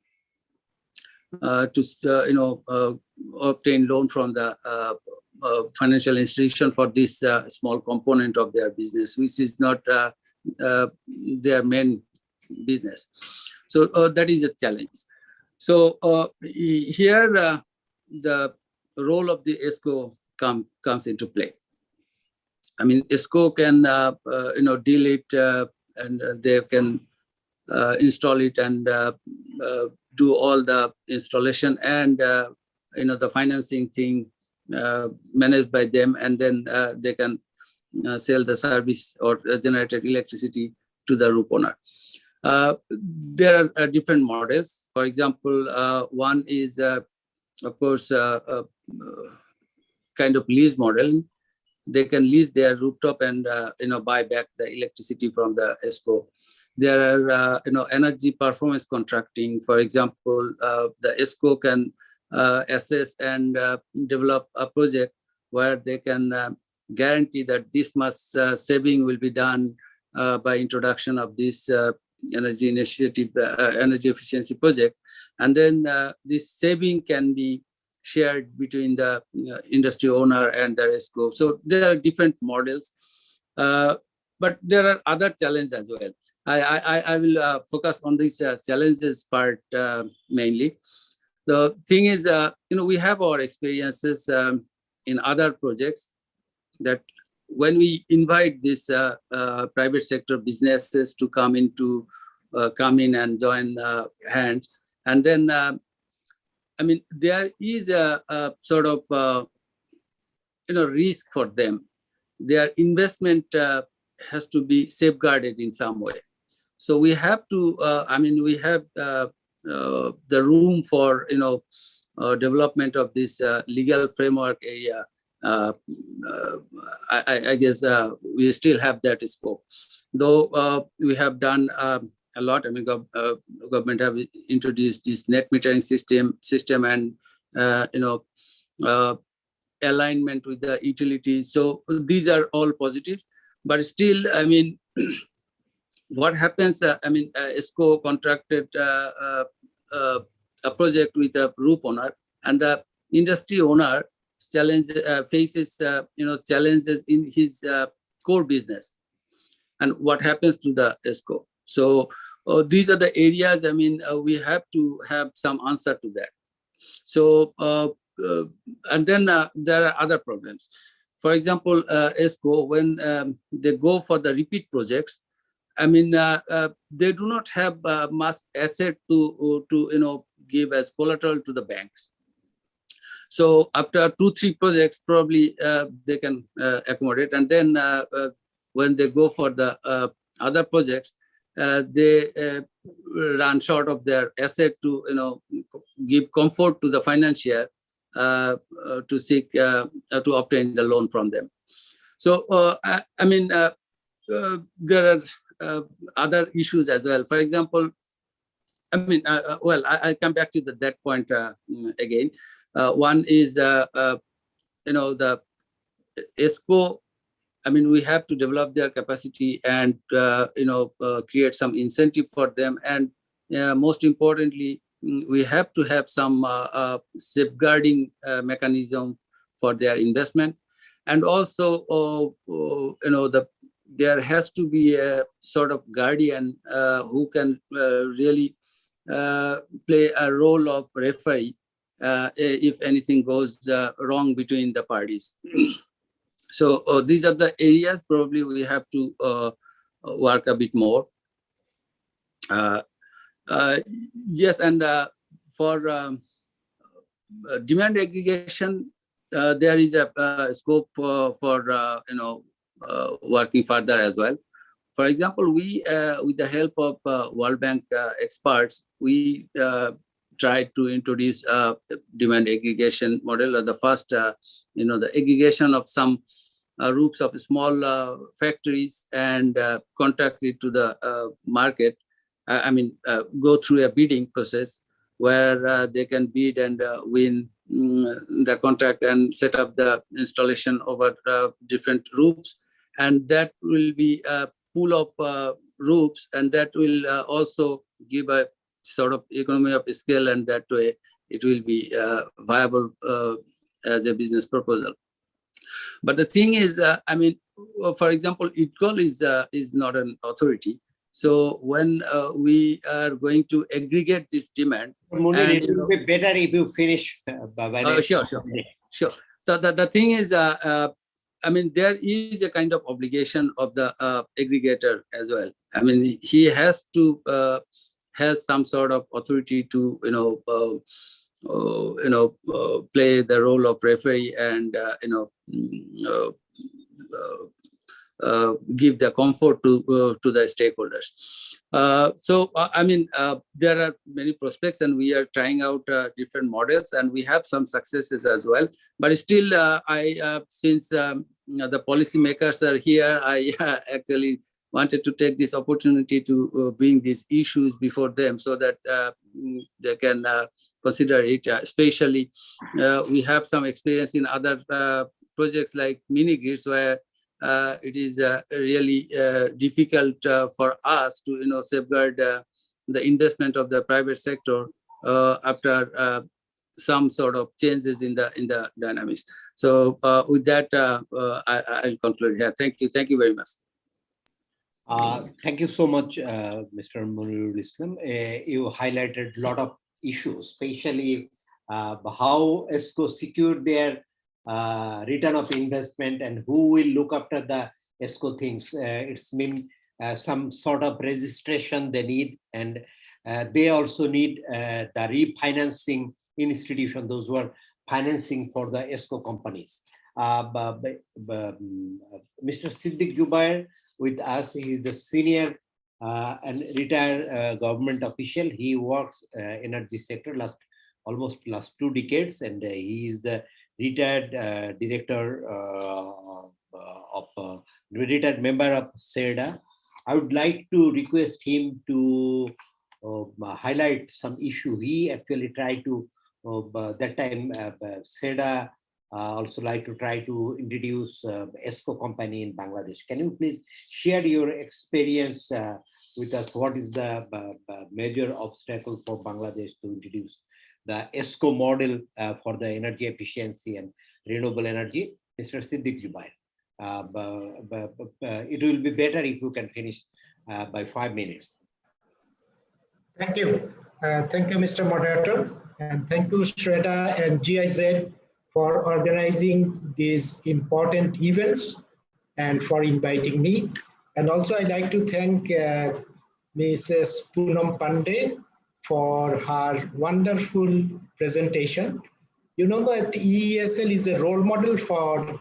to obtain loan from the financial institution for this small component of their business, which is not their main business. So that is a challenge. So here the role of the ESCO comes into play. I mean, ESCO can deal it and they can install it and do all the installation and the financing thing managed by them, and then they can sell the service or generated electricity to the roof owner. There are different models. For example, one is, of course, kind of lease model. They can lease their rooftop and buy back the electricity from the ESCO. There are energy performance contracting. For example, the ESCO can assess and develop a project where they can guarantee that this much saving will be done by introduction of this energy initiative, energy efficiency project, and then this saving can be shared between the industry owner and the ESCO. So there are different models, but there are other challenges as well. I will focus on these challenges part mainly. The thing is, we have our experiences in other projects that when we invite these private sector businesses to come in and join hands, and then I mean, there is a sort of risk for them. Their investment has to be safeguarded in some way. So we have to. We have the room for development of this legal framework area. I guess we still have that scope, though we have done a lot. I mean, government have introduced this net metering system and alignment with the utilities. So these are all positives, but still, I mean, what happens? ESCO contracted a project with a roof owner, and the industry owner faces challenges in his core business. And what happens to the ESCO? So these are the areas, we have to have some answer to that. So, and then there are other problems. For example, ESCO, when they go for the repeat projects, I mean, they do not have much asset to give as collateral to the banks. So after 2-3 projects, probably they can accommodate, and then when they go for the other projects, they run short of their asset to give comfort to the financier to seek to obtain the loan from them. So I mean, there are other issues as well. For example, I mean, well, I'll come back to that point again. One is, the ESCO. I mean, we have to develop their capacity and create some incentive for them, and most importantly, we have to have some safeguarding mechanism for their investment, and also there has to be a sort of guardian who can really play a role of referee if anything goes wrong between the parties. So these are the areas probably we have to work a bit more. Yes, and for demand aggregation, there is a scope for working further as well. For example, we, with the help of World Bank experts, we tried to introduce a demand aggregation model. The first, the aggregation of some roofs of small factories and contract it to the market. I mean, go through a bidding process where they can bid and win the contract and set up the installation over different roofs. And that will be a pool of roofs, and that will also give a sort of economy of scale, and that way it will be viable as a business proposal. But the thing is, I mean, for example, ITCOL is not an authority. So when we are going to aggregate this demand, Munir, it will be better if you finish. Sure. The thing is, I mean, there is a kind of obligation of the aggregator as well. I mean, he has to has some sort of authority to play the role of referee and give the comfort to the stakeholders. So I mean, there are many prospects, and we are trying out different models, and we have some successes as well. But still, since the policymakers are here, I actually wanted to take this opportunity to bring these issues before them so that they can consider it. Especially, we have some experience in other projects like mini grids where it is really difficult for us to safeguard the investment of the private sector after some sort of changes in the dynamics. So with that, I'll conclude here. Thank you very much. Thank you so much, Mr. Munirul Islam. You highlighted a lot of issues, especially how ESCO secured their return of investment and who will look after the ESCO things. It's mean some sort of registration they need, and they also need the refinancing institution, those who are financing for the ESCO companies. Mr. Siddiq Jubair with us, he is the senior and retired government official. He works energy sector almost last 2 decades, and he is the retired director retired member of SERDA. I would like to request him to highlight some issue. He actually tried to, that time SERDA also like to try to introduce ESCO company in Bangladesh. Can you please share your experience with us? What is the major obstacle for Bangladesh to introduce the ESCO model for the energy efficiency and renewable energy? Mr. Siddiq Jubair. It will be better if you can finish by 5 minutes. Thank you. Thank you, Mr. Moderator. And thank you, Shweta and GIZ for organizing these important events and for inviting me. And also I'd like to thank Mrs. Poonam Pandey for her wonderful presentation. You know that EESL is a role model for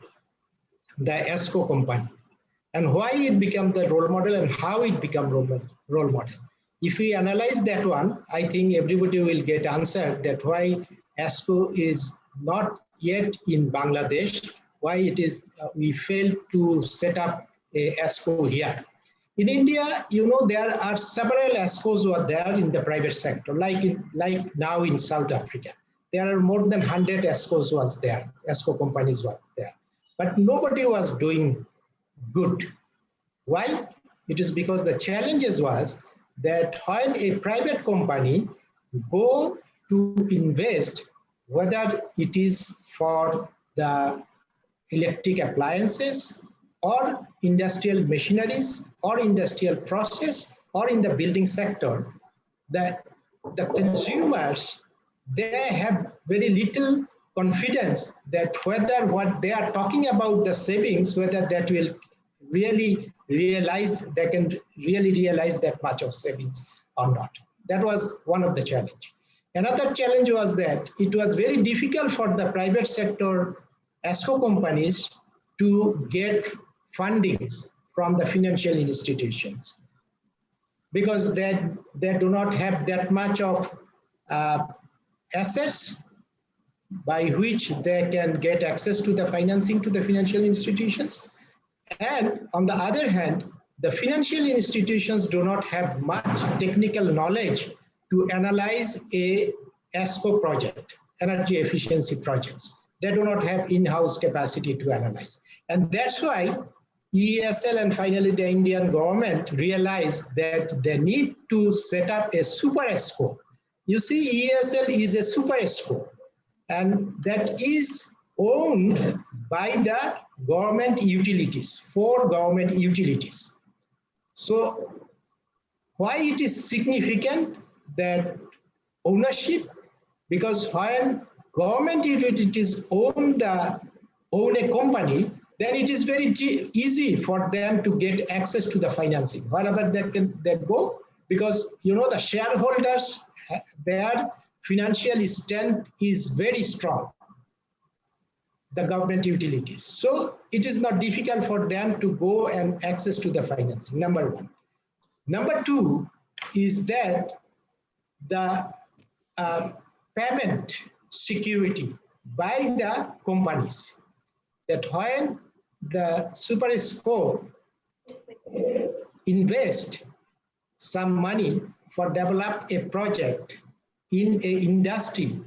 the ESCO company, and why it became the role model and how it became role model. If we analyze that one, I think everybody will get answered that why ESCO is not yet in Bangladesh, why it is we failed to set up a ESCO here. In India, you know, there are several ESCOs who are there in the private sector, like now in South Africa. There are more than 100 ESCOs was there, ESCO companies was there. But nobody was doing good. Why? It is because the challenges was that when a private company go to invest, whether it is for the electric appliances or industrial machineries or industrial process or in the building sector, that the consumers, they have very little confidence that whether what they are talking about the savings, whether that will really realize, they can really realize that much of savings or not. That was one of the challenge. Another challenge was that it was very difficult for the private sector ESCO companies to get fundings from the financial institutions because they do not have that much of assets by which they can get access to the financing to the financial institutions. And on the other hand, the financial institutions do not have much technical knowledge to analyze a ESCO project, energy efficiency projects. They do not have in-house capacity to analyze. And that's why ESL and finally the Indian government realized that they need to set up a super ESCO. You see, ESL is a super ESCO, and that is owned by the government utilities, 4 government utilities. So why it is significant that ownership? Because when government utilities own a company, then it is very easy for them to get access to the financing wherever they go, because you know the shareholders, their financial strength is very strong, the government utilities. So it is not difficult for them to go and access to the financing, number one. Number two is that the payment security by the companies, that when the super ESCO invest some money for develop a project in a industry,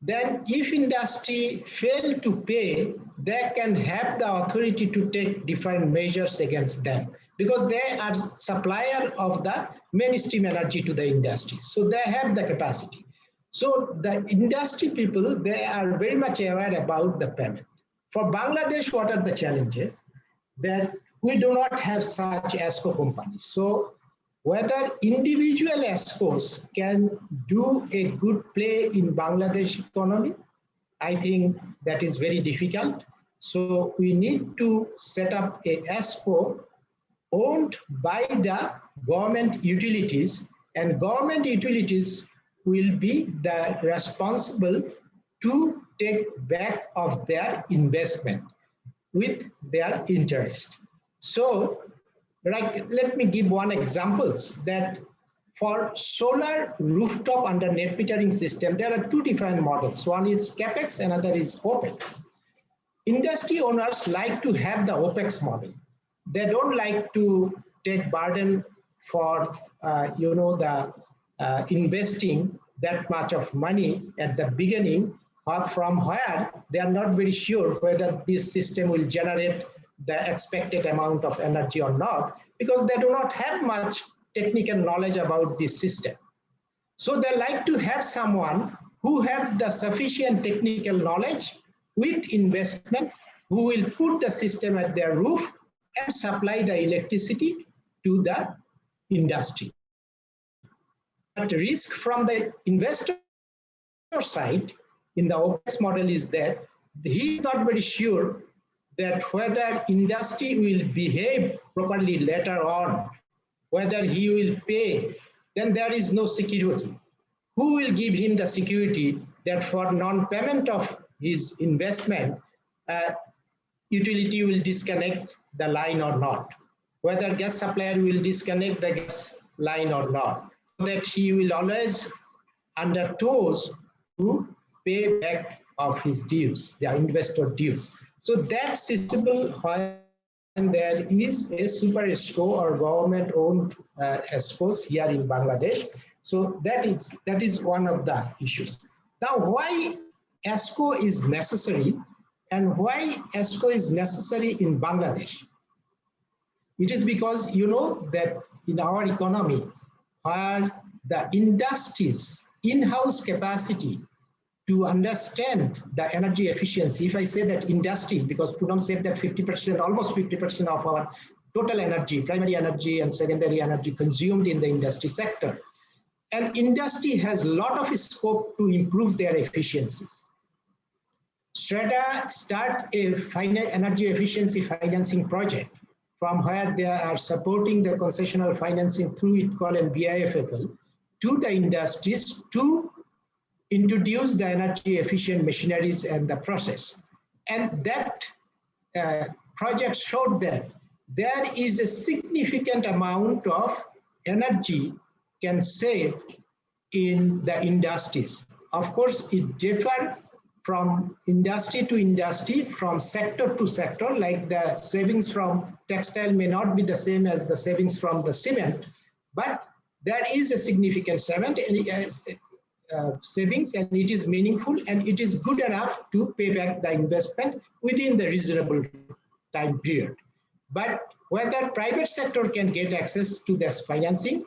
then if industry fail to pay, they can have the authority to take different measures against them because they are supplier of the mainstream energy to the industry. So they have the capacity. So the industry people, they are very much aware about the payment. For Bangladesh, what are the challenges? That we do not have such ESCO companies. So whether individual ESCOs can do a good play in Bangladesh economy, I think that is very difficult. So we need to set up a ESCO owned by the government utilities, and government utilities will be the responsible to take back of their investment with their interest. So like, let me give one examples that for solar rooftop under net metering system, there are 2 different models. One is CAPEX, another is OPEX. Industry owners like to have the OPEX model. They don't like to take burden for, investing that much of money at the beginning, from where they are not very sure whether this system will generate the expected amount of energy or not, because they do not have much technical knowledge about this system. So they like to have someone who have the sufficient technical knowledge with investment, who will put the system at their roof and supply the electricity to the industry. But the risk from the investor side in the OPEX model is that he is not very sure that whether industry will behave properly later on, whether he will pay, then there is no security. Who will give him the security that for non-payment of his investment, utility will disconnect the line or not, whether gas supplier will disconnect the gas line or not, so that he will always under toes to pay back of his dues, the investor dues. So that's suitable when there is a super ESCO or government-owned ESCOs here in Bangladesh. So that is one of the issues. Now, why ESCO is necessary and why ESCO is necessary in Bangladesh? It is because you know that in our economy, where the industries in-house capacity to understand the energy efficiency, if I say that industry, because Poonam said that 50%, almost 50% of our total energy, primary energy and secondary energy consumed in the industry sector. And industry has a lot of scope to improve their efficiencies. SREDA start a energy efficiency financing project from where they are supporting the concessional financing through ITCOL and BIFFL to the industries to introduce the energy efficient machineries and the process. And that project showed that there is a significant amount of energy can save in the industries. Of course, it differs from industry to industry, from sector to sector, like the savings from textile may not be the same as the savings from the cement, but there is a significant savings and it is meaningful and it is good enough to pay back the investment within the reasonable time period. But whether private sector can get access to this financing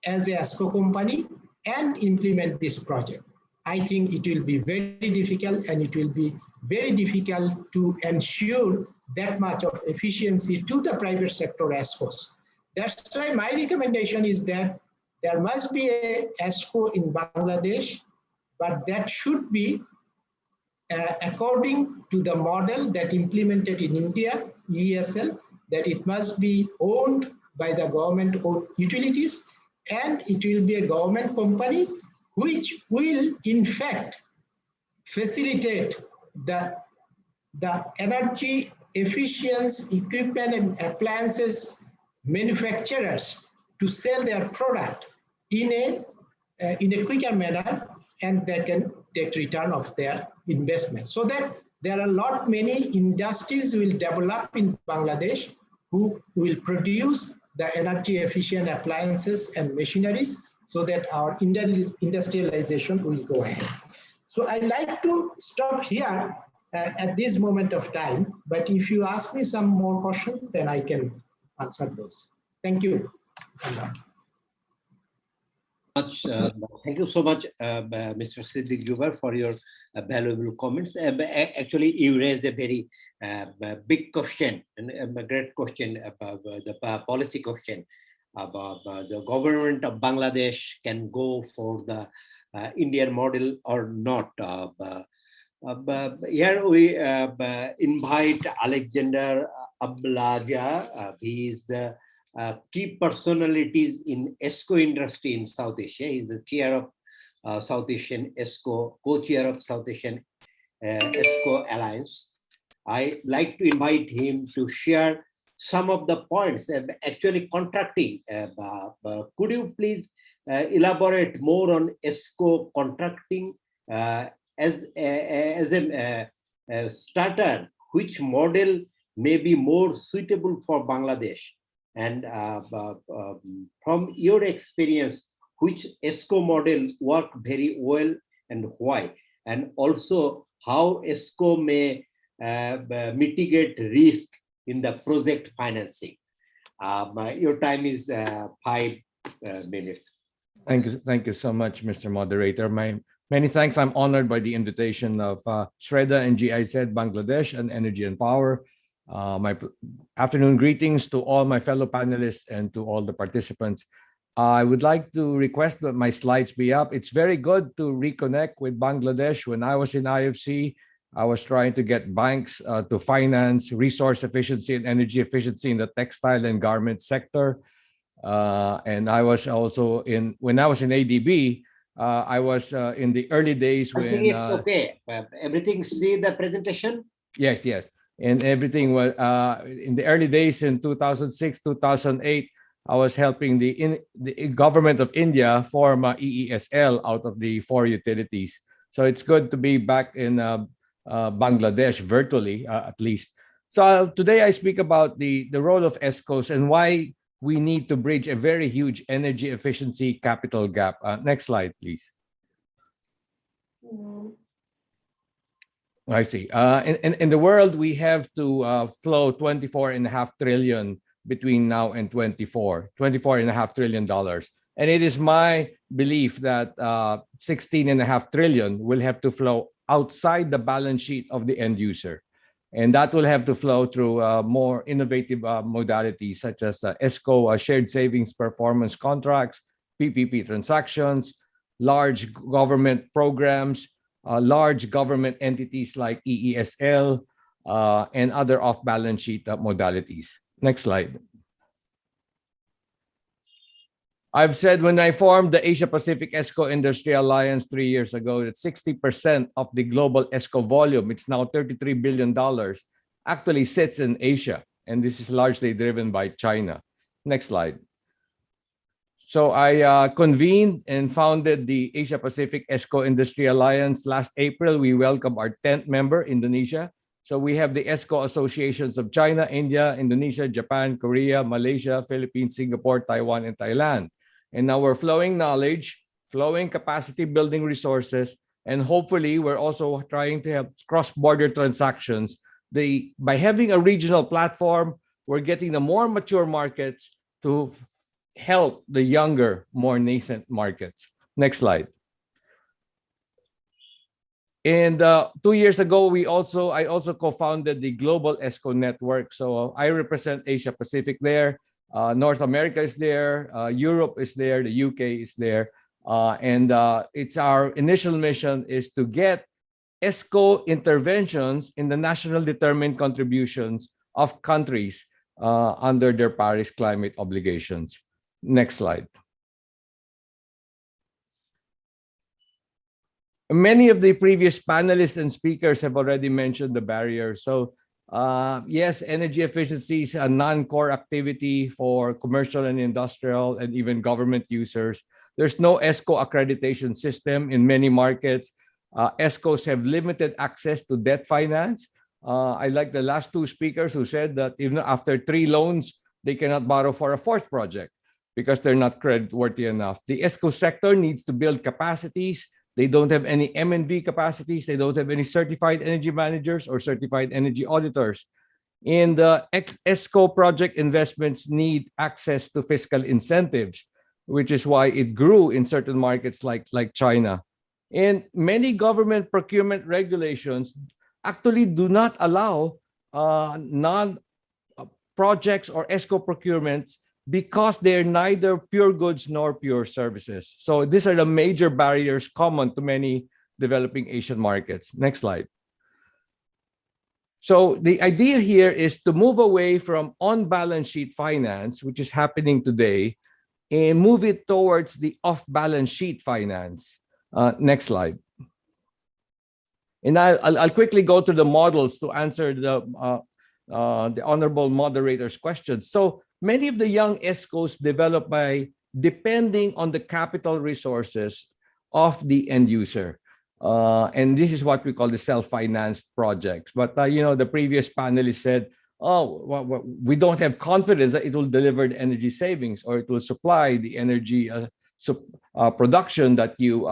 as a ESCO company and implement this project, I think it will be very difficult, and it will be very difficult to ensure that much of efficiency to the private sector ESCOs. That's why my recommendation is that there must be a ESCO in Bangladesh, but that should be according to the model that implemented in India, ESL, that it must be owned by the government-owned utilities, and it will be a government company which will in fact facilitate the energy efficiency equipment and appliances manufacturers to sell their product in a quicker manner, and they can take return of their investment. So that there are many industries will develop in Bangladesh who will produce the energy efficient appliances and machineries, so that our industrialization will go ahead. So I like to stop here at this moment of time, but if you ask me some more questions, then I can answer those. Thank you. Thank you so much, Mr. Siddiq Jubar, for your valuable comments. Actually, you raised a very big question and a great question about the policy question about the government of Bangladesh can go for the Indian model or not. Here we invite Alexander Ablaja. He is the key personalities in ESCO industry in South Asia. He is the chair of South Asian ESCO, co-chair of South Asian ESCO Alliance. I like to invite him to share some of the points actually contracting. Could you please elaborate more on ESCO contracting as a starter? Which model may be more suitable for Bangladesh? And from your experience, which ESCO model work very well and why? And also how ESCO may mitigate risk in the project financing. Your time is 5 minutes. Thank you so much, Mr. Moderator. Many thanks. I'm honored by the invitation of SREDA and GIZ Bangladesh and Energy and Power. My afternoon greetings to all my fellow panelists and to all the participants. I would like to request that my slides be up. It's very good to reconnect with Bangladesh. When I was in IFC, I was trying to get banks to finance resource efficiency and energy efficiency in the textile and garment sector. And I was also when I was in ADB, I was in the early days I think when it's okay. Everything, see the presentation? yes, yes. And everything was in the early days in 2006, 2008, I was helping the government of India form EESL out of the 4 utilities. So it's good to be back in Bangladesh virtually, at least. So today I speak about the role of ESCOs and why we need to bridge a very huge energy efficiency capital gap. Next slide, please. I see. In the world, we have to flow 24.5 trillion between now and 24.5 trillion dollars. And it is my belief that 16.5 trillion will have to flow outside the balance sheet of the end user. And that will have to flow through more innovative modalities such as ESCO, shared savings performance contracts, PPP transactions, large government programs, large government entities like EESL, and other off-balance sheet modalities. Next slide. I've said when I formed the Asia-Pacific ESCO Industry Alliance 3 years ago that 60% of the global ESCO volume, it's now $33 billion, actually sits in Asia. And this is largely driven by China. Next slide. So I convened and founded the Asia-Pacific ESCO Industry Alliance last April. We welcome our 10th member, Indonesia. So we have the ESCO associations of China, India, Indonesia, Japan, Korea, Malaysia, Philippines, Singapore, Taiwan, and Thailand. And now we're flowing knowledge, flowing capacity building resources, and hopefully we're also trying to have cross-border transactions. By having a regional platform, we're getting the more mature markets to help the younger, more nascent markets. Next slide. And 2 years ago, I also co-founded the Global ESCO Network. So I represent Asia Pacific there. North America is there. Europe is there. The UK is there. And it's our initial mission is to get ESCO interventions in the national determined contributions of countries under their Paris climate obligations. Next slide. Many of the previous panelists and speakers have already mentioned the barriers. So yes, energy efficiency is a non-core activity for commercial and industrial and even government users. There's no ESCO accreditation system in many markets. ESCOs have limited access to debt finance. I like the last two speakers who said that even after 3 loans, they cannot borrow for a 4th project because they're not creditworthy enough. The ESCO sector needs to build capacities. They don't have any M&V capacities. They don't have any certified energy managers or certified energy auditors. And the ESCO project investments need access to fiscal incentives, which is why it grew in certain markets like China. And many government procurement regulations actually do not allow non-projects or ESCO procurements because they're neither pure goods nor pure services. So these are the major barriers common to many developing Asian markets. Next slide. So the idea here is to move away from on-balance sheet finance, which is happening today, and move it towards the off-balance sheet finance. Next slide. And I'll quickly go to the models to answer the honorable moderator's questions. So many of the young ESCOs develop by depending on the capital resources of the end user. And this is what we call the self-financed projects. But, the previous panelist said, we don't have confidence that it will deliver the energy savings or it will supply the energy production that you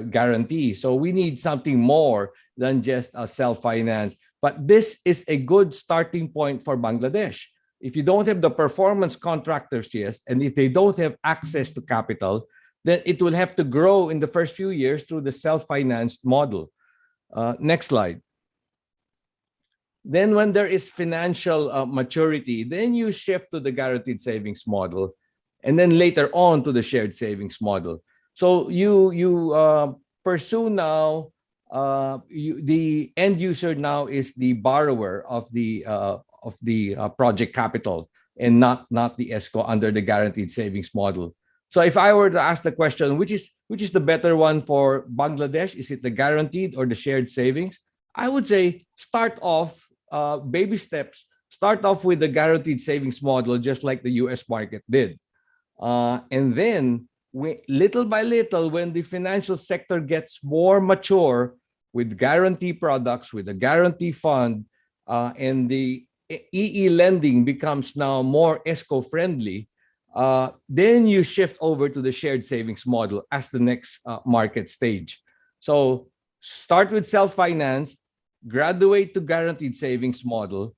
guarantee. So we need something more than just a self-finance. But this is a good starting point for Bangladesh. If you don't have the performance contractors, yes, and if they don't have access to capital, then it will have to grow in the first few years through the self-financed model. Next slide. Then when there is financial maturity, then you shift to the guaranteed savings model, and then later on to the shared savings model. So you pursue now the end user now is the borrower of the project capital, and not the ESCO under the guaranteed savings model. So if I were to ask the question, which is the better one for Bangladesh? Is it the guaranteed or the shared savings? I would say start off baby steps. Start off with the guaranteed savings model, just like the US market did. And then little by little, when the financial sector gets more mature with guarantee products, with a guarantee fund, and the EE lending becomes now more ESCO friendly, then you shift over to the shared savings model as the next market stage. So start with self-financed, graduate to guaranteed savings model,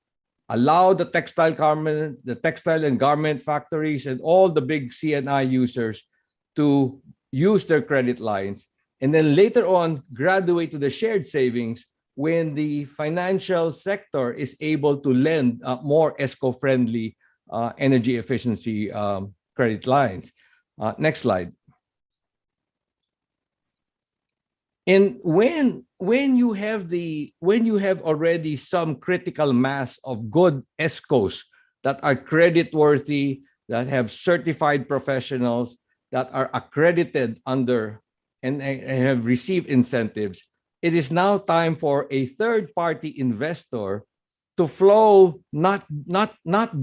allow the textile and garment factories and all the big C&I users to use their credit lines, and then later on graduate to the shared savings when the financial sector is able to lend more ESCO-friendly energy efficiency credit lines. Next slide. And when you have already some critical mass of good ESCOs that are credit-worthy, that have certified professionals, that are accredited under and have received incentives, it is now time for a third-party investor to flow not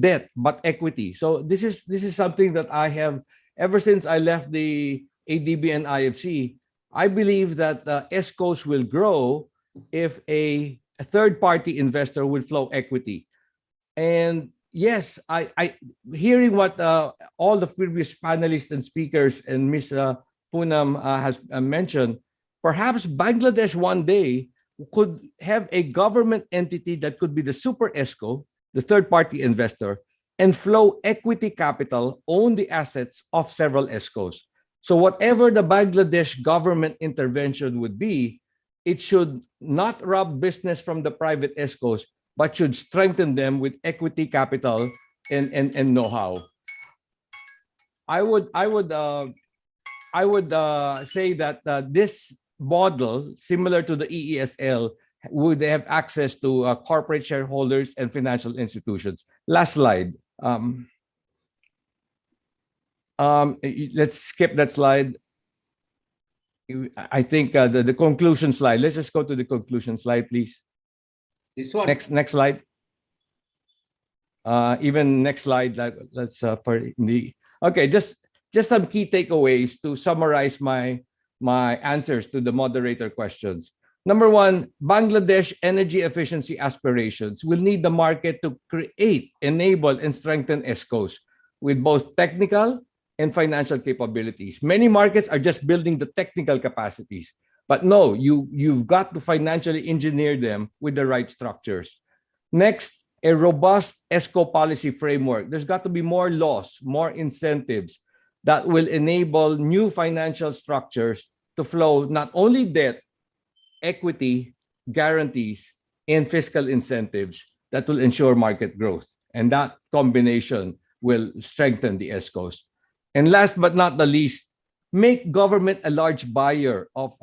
debt but equity. So this is something that I have ever since I left the ADB and IFC. I believe that ESCOs will grow if a third-party investor will flow equity. And yes, I hearing what all the previous panelists and speakers and Ms. Poonam has mentioned, perhaps Bangladesh one day could have a government entity that could be the super ESCO, the third-party investor, and flow equity capital, own the assets of several ESCOs. So whatever the Bangladesh government intervention would be, it should not rob business from the private ESCOs, but should strengthen them with equity capital and know-how. I would say that this model, similar to the EESL, would have access to corporate shareholders and financial institutions. Last slide. Let's skip that slide. I think the conclusion slide. Let's just go to the conclusion slide, please. This one. Next slide. Even next slide. Let's for the okay. Just some key takeaways to summarize my answers to the moderator questions. Number one, Bangladesh energy efficiency aspirations will need the market to create, enable, and strengthen ESCOs with both technical and financial capabilities. Many markets are just building the technical capacities, but no, you've got to financially engineer them with the right structures. Next, a robust ESCO policy framework. There's got to be more laws, more incentives that will enable new financial structures to flow not only debt, equity, guarantees, and fiscal incentives that will ensure market growth. And that combination will strengthen the ESCOs. And last but not the least, make government a large buyer of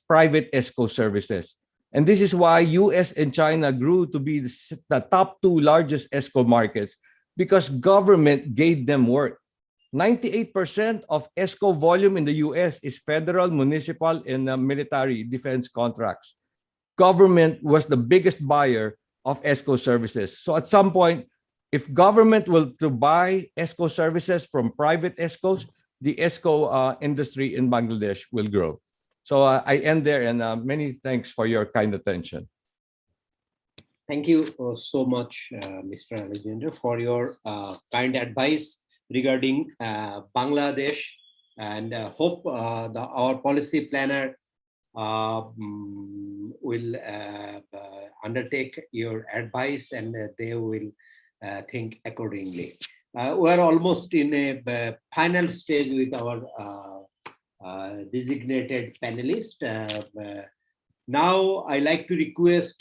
private ESCO services. And this is why US and China grew to be the top two largest ESCO markets, because government gave them work. 98% of ESCO volume in the US is federal, municipal, and military defense contracts. Government was the biggest buyer of ESCO services. So at some point, if government will to buy ESCO services from private ESCOs, the ESCO industry in Bangladesh will grow. So I end there, and many thanks for your kind attention. Thank you so much, Mr. Alexander, for your kind advice regarding Bangladesh, and hope our policy planner will undertake your advice, and they will think accordingly. We're almost in a final stage with our designated panelist. Now, I like to request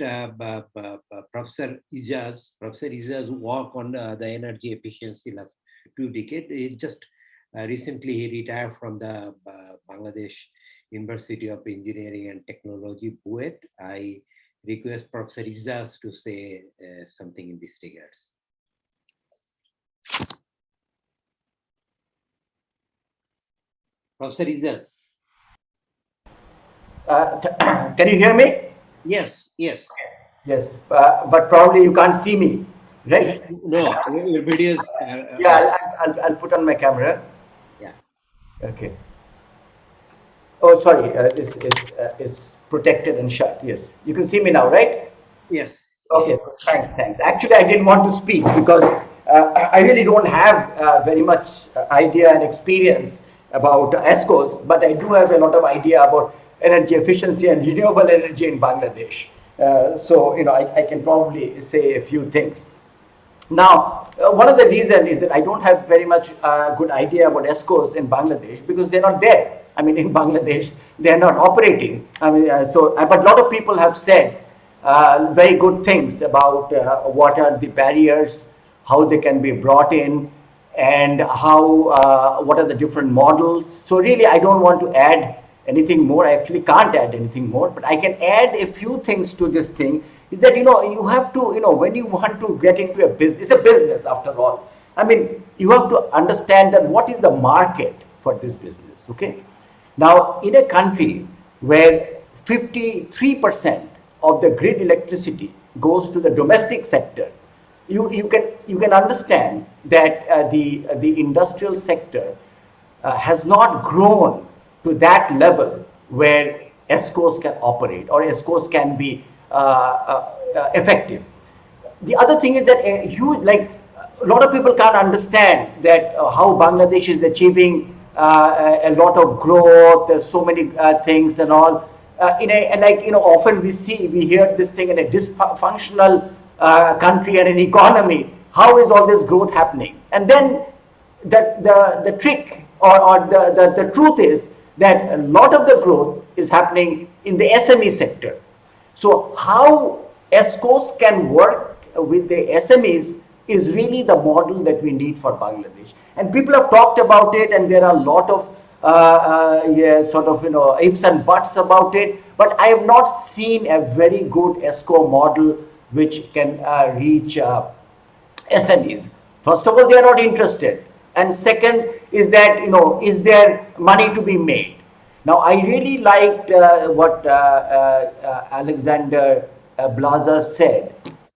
Professor Ijaz. Professor Ijaz work on the energy efficiency last 2 decades. He just recently he retired from the Bangladesh University of Engineering and Technology, BUET. I request Professor Izas to say something in this regards. Professor Izas. Can you hear me? Yes, yes. Yes, but probably you can't see me, right? No, your videos. Yeah, I'll put on my camera. Yeah. Okay. Oh, sorry, this is protected and shut. Yes, you can see me now, right? Yes. Okay, thanks. Actually, I didn't want to speak because I really don't have very much idea and experience about ESCOs, but I do have a lot of idea about energy efficiency and renewable energy in Bangladesh. So, I can probably say a few things. Now, one of the reasons is that I don't have very much good idea about ESCOs in Bangladesh because they're not there. I mean, in Bangladesh, they're not operating. I mean, but a lot of people have said very good things about what are the barriers, how they can be brought in, and how what are the different models. So really, I don't want to add anything more. I actually can't add anything more, but I can add a few things to this thing. Is that you have to when you want to get into a business, it's a business after all. I mean, you have to understand that what is the market for this business. Okay, now in a country where 53% of the grid electricity goes to the domestic sector, you can understand that the industrial sector has not grown to that level where ESCOs can operate or ESCOs can be effective. The other thing is that a lot of people can't understand that how Bangladesh is achieving a lot of growth. There's so many things and all. Often we hear this thing in a dysfunctional country and an economy. How is all this growth happening? And then the trick or the truth is that a lot of the growth is happening in the SME sector. So how ESCOs can work with the SMEs is really the model that we need for Bangladesh. And people have talked about it, and there are a lot of ifs and buts about it. But I have not seen a very good ESCO model which can reach SMEs. First of all, they are not interested. And second is that, is there money to be made? Now, I really liked what Alexander Blaza said,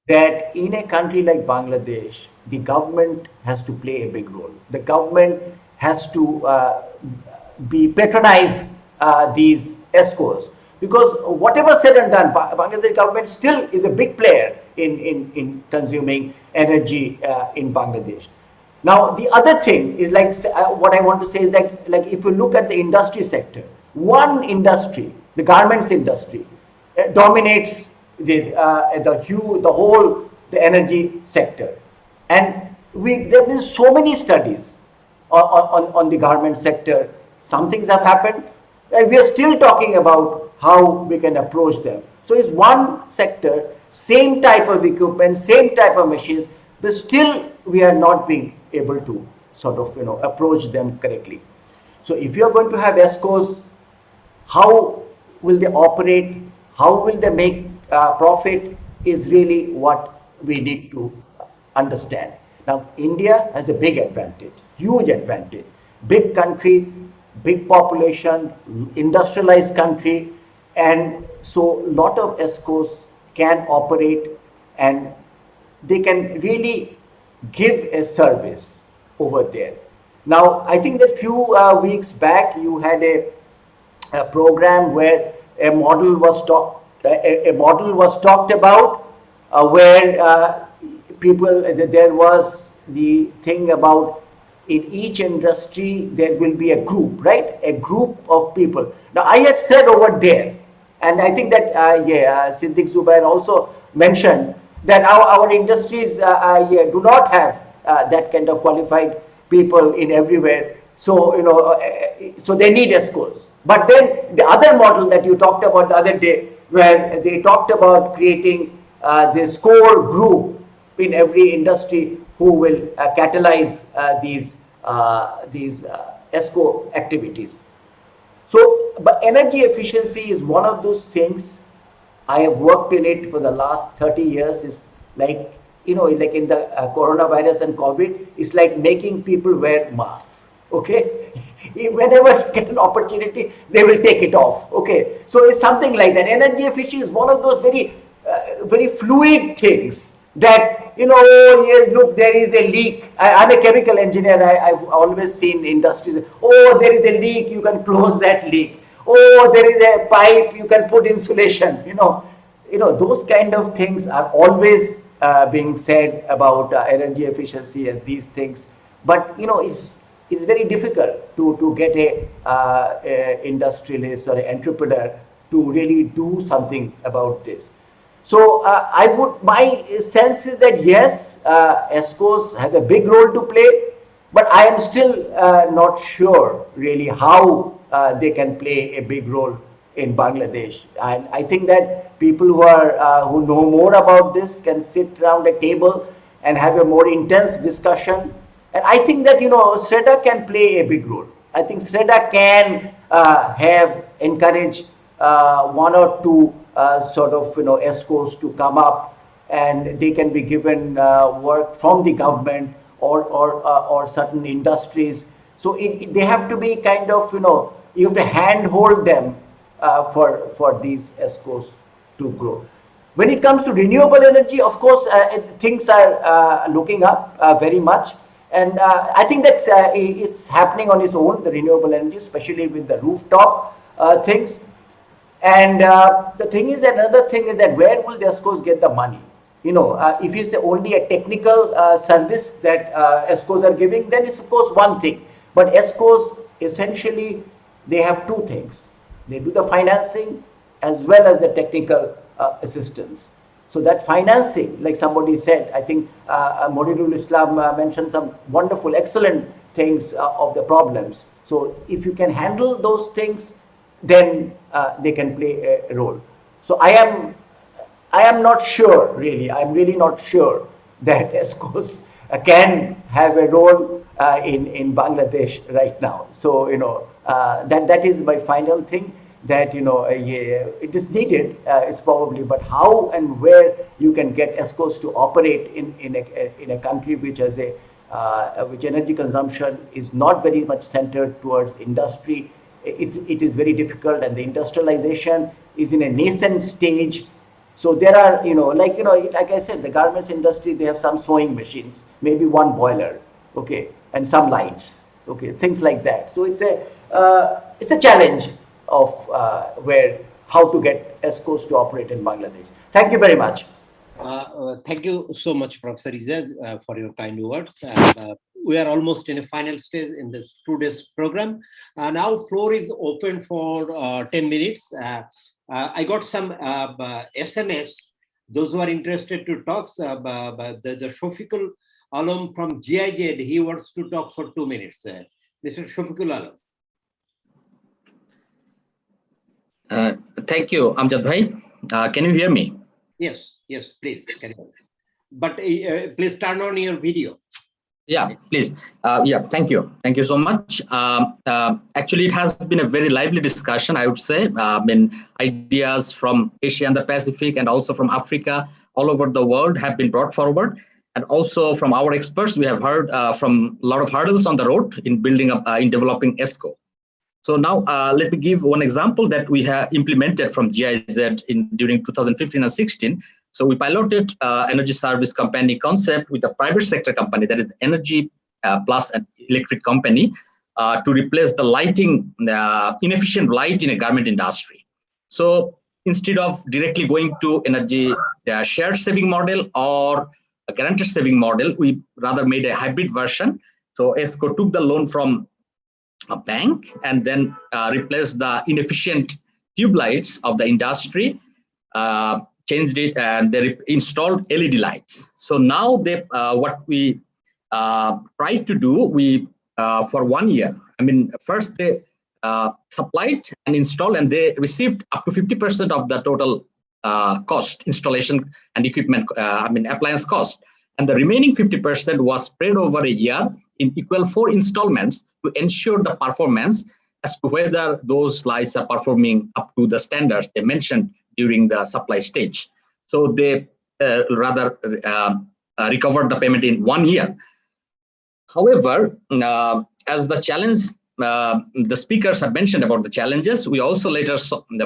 that in a country like Bangladesh, the government has to play a big role. The government has to patronize these ESCOs, because whatever said and done, Bangladesh government still is a big player in consuming energy in Bangladesh. Now, the other thing is what I want to say is that if you look at the industry sector, one industry, the garments industry, dominates the energy sector. And there have been so many studies on the garment sector. Some things have happened. We are still talking about how we can approach them. So it's one sector, same type of equipment, same type of machines, but still we are not being able to approach them correctly. So if you are going to have ESCOs, how will they operate? How will they make profit is really what we need to understand. Now, India has a big advantage, huge advantage. Big country, big population, industrialized country, and so a lot of ESCOs can operate and they can really give a service over there. Now, I think that few weeks back you had a program where a model was talked about, where there was the thing about in each industry there will be a group, right? A group of people. Now, I had said over there, and I think that Siddiq Zubair also mentioned that our industries do not have that kind of qualified people in everywhere. So so they need ESCOs. But then the other model that you talked about the other day, where they talked about creating this core group in every industry who will catalyze these ESCO activities. So, but energy efficiency is one of those things. I have worked in it for the last 30 years. It's like, like in the coronavirus and COVID, it's like making people wear masks. Okay, whenever they get an opportunity, they will take it off. Okay, so it's something like that. Energy efficiency is one of those very fluid things that, yes, look, there is a leak. I'm a chemical engineer. I've always seen industries. Oh, there is a leak. You can close that leak. Oh, there is a pipe. You can put insulation. Those kind of things are always being said about energy efficiency and these things. But it's very difficult to get a industrialist or an entrepreneur to really do something about this. So my sense is that yes, ESCOs have a big role to play, but I am still not sure really how they can play a big role in Bangladesh. And I think that people who know more about this can sit around a table and have a more intense discussion. And I think that SREDA can play a big role. I think SREDA can encourage one or two sort of ESCOs to come up, and they can be given work from the government or certain industries. So they have to be kind of you have to handhold them for these ESCOs to grow. When it comes to renewable energy, of course, things are looking up very much. And I think that it's happening on its own, the renewable energy, especially with the rooftop things. And the thing is, another thing is that where will the ESCOs get the money? If it's only a technical service that ESCOs are giving, then it's of course one thing. But ESCOs, essentially, they have two things. They do the financing as well as the technical assistance. So that financing, like somebody said, I think Modirul Islam mentioned some wonderful, excellent things of the problems. So if you can handle those things, then they can play a role. So I am not sure, really. I'm really not sure that ESCOs can have a role in Bangladesh right now. So that is my final thing. That it is needed. It's probably, but how and where you can get ESCOs to operate in a country which has which energy consumption is not very much centered towards industry. It is very difficult, and the industrialization is in a nascent stage. So there are, like I said, the garments industry, they have some sewing machines, maybe one boiler, okay, and some lights, okay, things like that. So it's a challenge of how to get ESCOs to operate in Bangladesh. Thank you very much. Thank you so much, Professor Ijaz, for your kind words. We are almost in a final stage in this today's program. Now floor is open for 10 minutes. I got some SMS. Those who are interested to talk, the Shafiqul Alam from GIZ, he wants to talk for 2 minutes. Mr. Shafiqul Alam. Thank you, Amjad Bhai. Can you hear me? Yes, please. But please turn on your video. Yeah, please. Thank you. Thank you so much. Actually, it has been a very lively discussion, I would say. Ideas from Asia and the Pacific and also from Africa, all over the world have been brought forward. And also from our experts, we have heard from a lot of hurdles on the road in building up, in developing ESCO. So now let me give one example that we have implemented from GIZ during 2015 and 16. So we piloted energy service company concept with a private sector company, that is the Energy Plus an electric company, to replace the lighting, inefficient light in a garment industry. So instead of directly going to energy shared saving model or a guaranteed saving model, we rather made a hybrid version. So ESCO took the loan from a bank and then replaced the inefficient tube lights of the industry, changed it, and they installed LED lights. So now they what we tried to do, we for 1 year, first they supplied and installed, and they received up to 50% of the total cost, installation and equipment, appliance cost. And the remaining 50% was spread over a year in equal 4 installments to ensure the performance as to whether those lines are performing up to the standards they mentioned during the supply stage. So they rather recovered the payment in 1 year. However, as the challenge, the speakers have mentioned about the challenges, we also later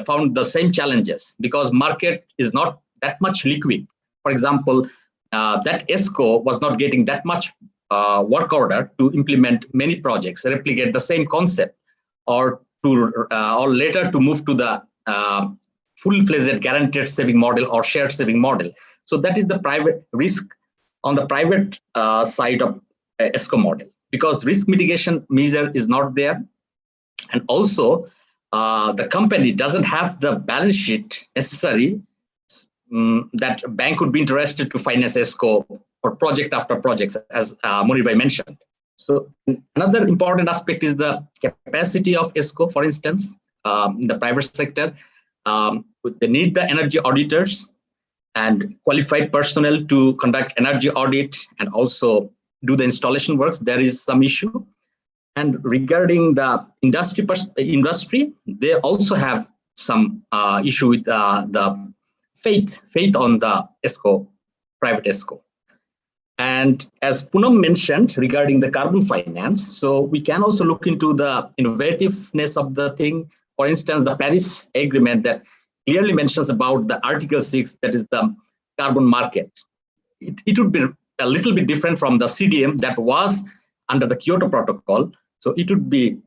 found the same challenges because market is not that much liquid. For example, that ESCO was not getting that much work order to implement many projects, replicate the same concept, or later to move to the full-fledged guaranteed saving model or shared saving model. So that is the private risk on the private side of ESCO model, because risk mitigation measure is not there, and also the company doesn't have the balance sheet necessary that bank would be interested to finance ESCO for project after project, as Monir mentioned. So another important aspect is the capacity of ESCO. For instance, in the private sector, they need the energy auditors and qualified personnel to conduct energy audit and also do the installation works. There is some issue. And regarding the industry, they also have some issue with the faith on the ESCO, private ESCO. And as Poonam mentioned regarding the carbon finance, so we can also look into the innovativeness of the thing. For instance, the Paris Agreement that clearly mentions about the Article 6, that is the carbon market. It would be a little bit different from the CDM that was under the Kyoto Protocol. So it would be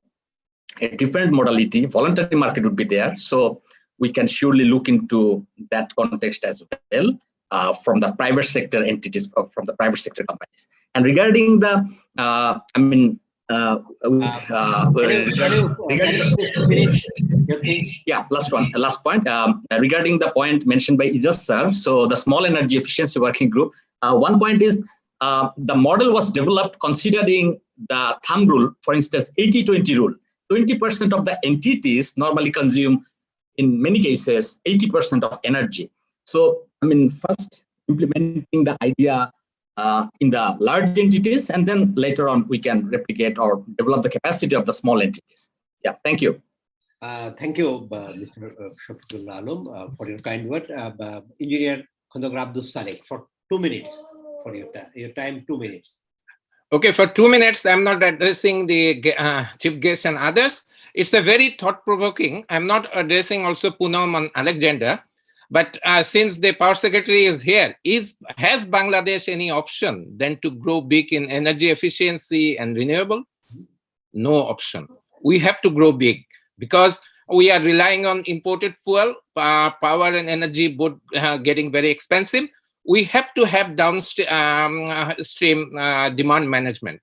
a different modality. Voluntary market would be there. So we can surely look into that context as well from the private sector entities, from the private sector companies. And regarding the, yeah, last point. Regarding the point mentioned by Ijaz sir, so the small energy efficiency working group, one point is the model was developed considering the thumb rule, for instance, 80-20 rule. 20% of the entities normally consume, in many cases, 80% of energy. So, first implementing the idea in the large entities, and then later on we can replicate or develop the capacity of the small entities. Yeah, thank you. Thank you, Mr. Shafiqullah Alam, for your kind word. Engineer Khandakar Abdul Salek, for 2 minutes, for your time, 2 minutes. Okay, for 2 minutes, I'm not addressing the chief guests and others. It's a very thought-provoking. I'm not addressing also Poonam and Alexander, but since the power secretary is here, has Bangladesh any option than to grow big in energy efficiency and renewable? No option. We have to grow big because we are relying on imported fuel, power and energy both getting very expensive. We have to have downstream demand management.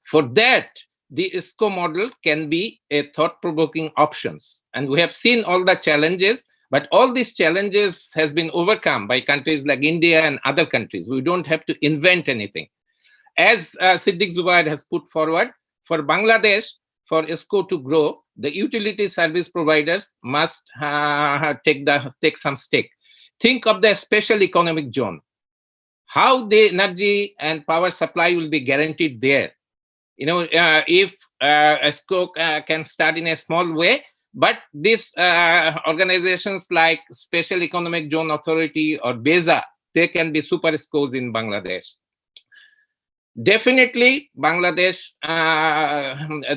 For that, the ESCO model can be a thought-provoking options. And we have seen all the challenges, but all these challenges has been overcome by countries like India and other countries. We don't have to invent anything. As Siddiq Zubair has put forward, for Bangladesh, for ESCO to grow, the utility service providers must take some stake. Think of the special economic zone. How the energy and power supply will be guaranteed there. If ESCO can start in a small way, but these organizations like Special Economic Zone Authority or BESA, they can be super ESCOs in Bangladesh. Definitely, Bangladesh,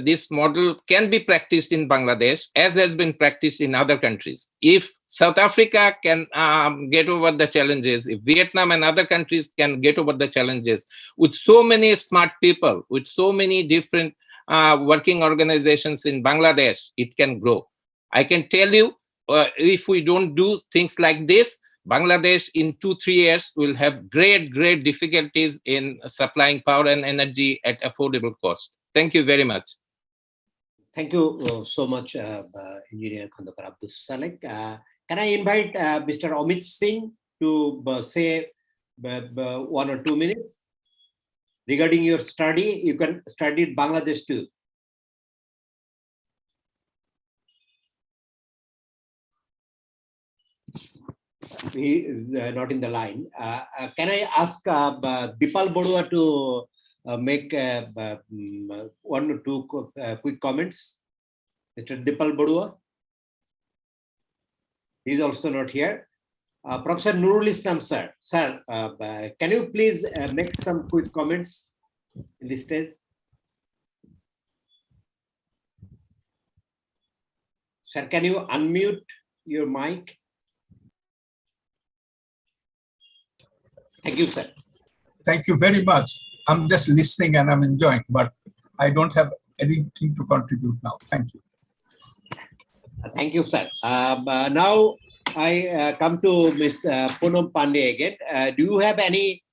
this model can be practiced in Bangladesh as has been practiced in other countries. If South Africa can get over the challenges, if Vietnam and other countries can get over the challenges, with so many smart people, with so many different working organizations in Bangladesh, it can grow. I can tell you, if we don't do things like this, Bangladesh in 2-3 years will have great difficulties in supplying power and energy at affordable cost. Thank you very much. Thank you so much, Engineer Khandakar Abdul Salek. Can I invite Mr. Amit Singh to say 1 or 2 minutes regarding your study? You can study Bangladesh too. He is not in the line. Can I ask Dipal Bodua to make 1 or 2 quick comments? Mr. Dipal Badua. He is also not here. Professor Nurul Islam, sir. Sir, can you please make some quick comments in this stage? Sir, can you unmute your mic? Thank you, sir. Thank you very much. I'm just listening and I'm enjoying, but I don't have anything to contribute now. Thank you. Thank you, sir. Now I come to Ms. Poonam Pandey again. Do you have any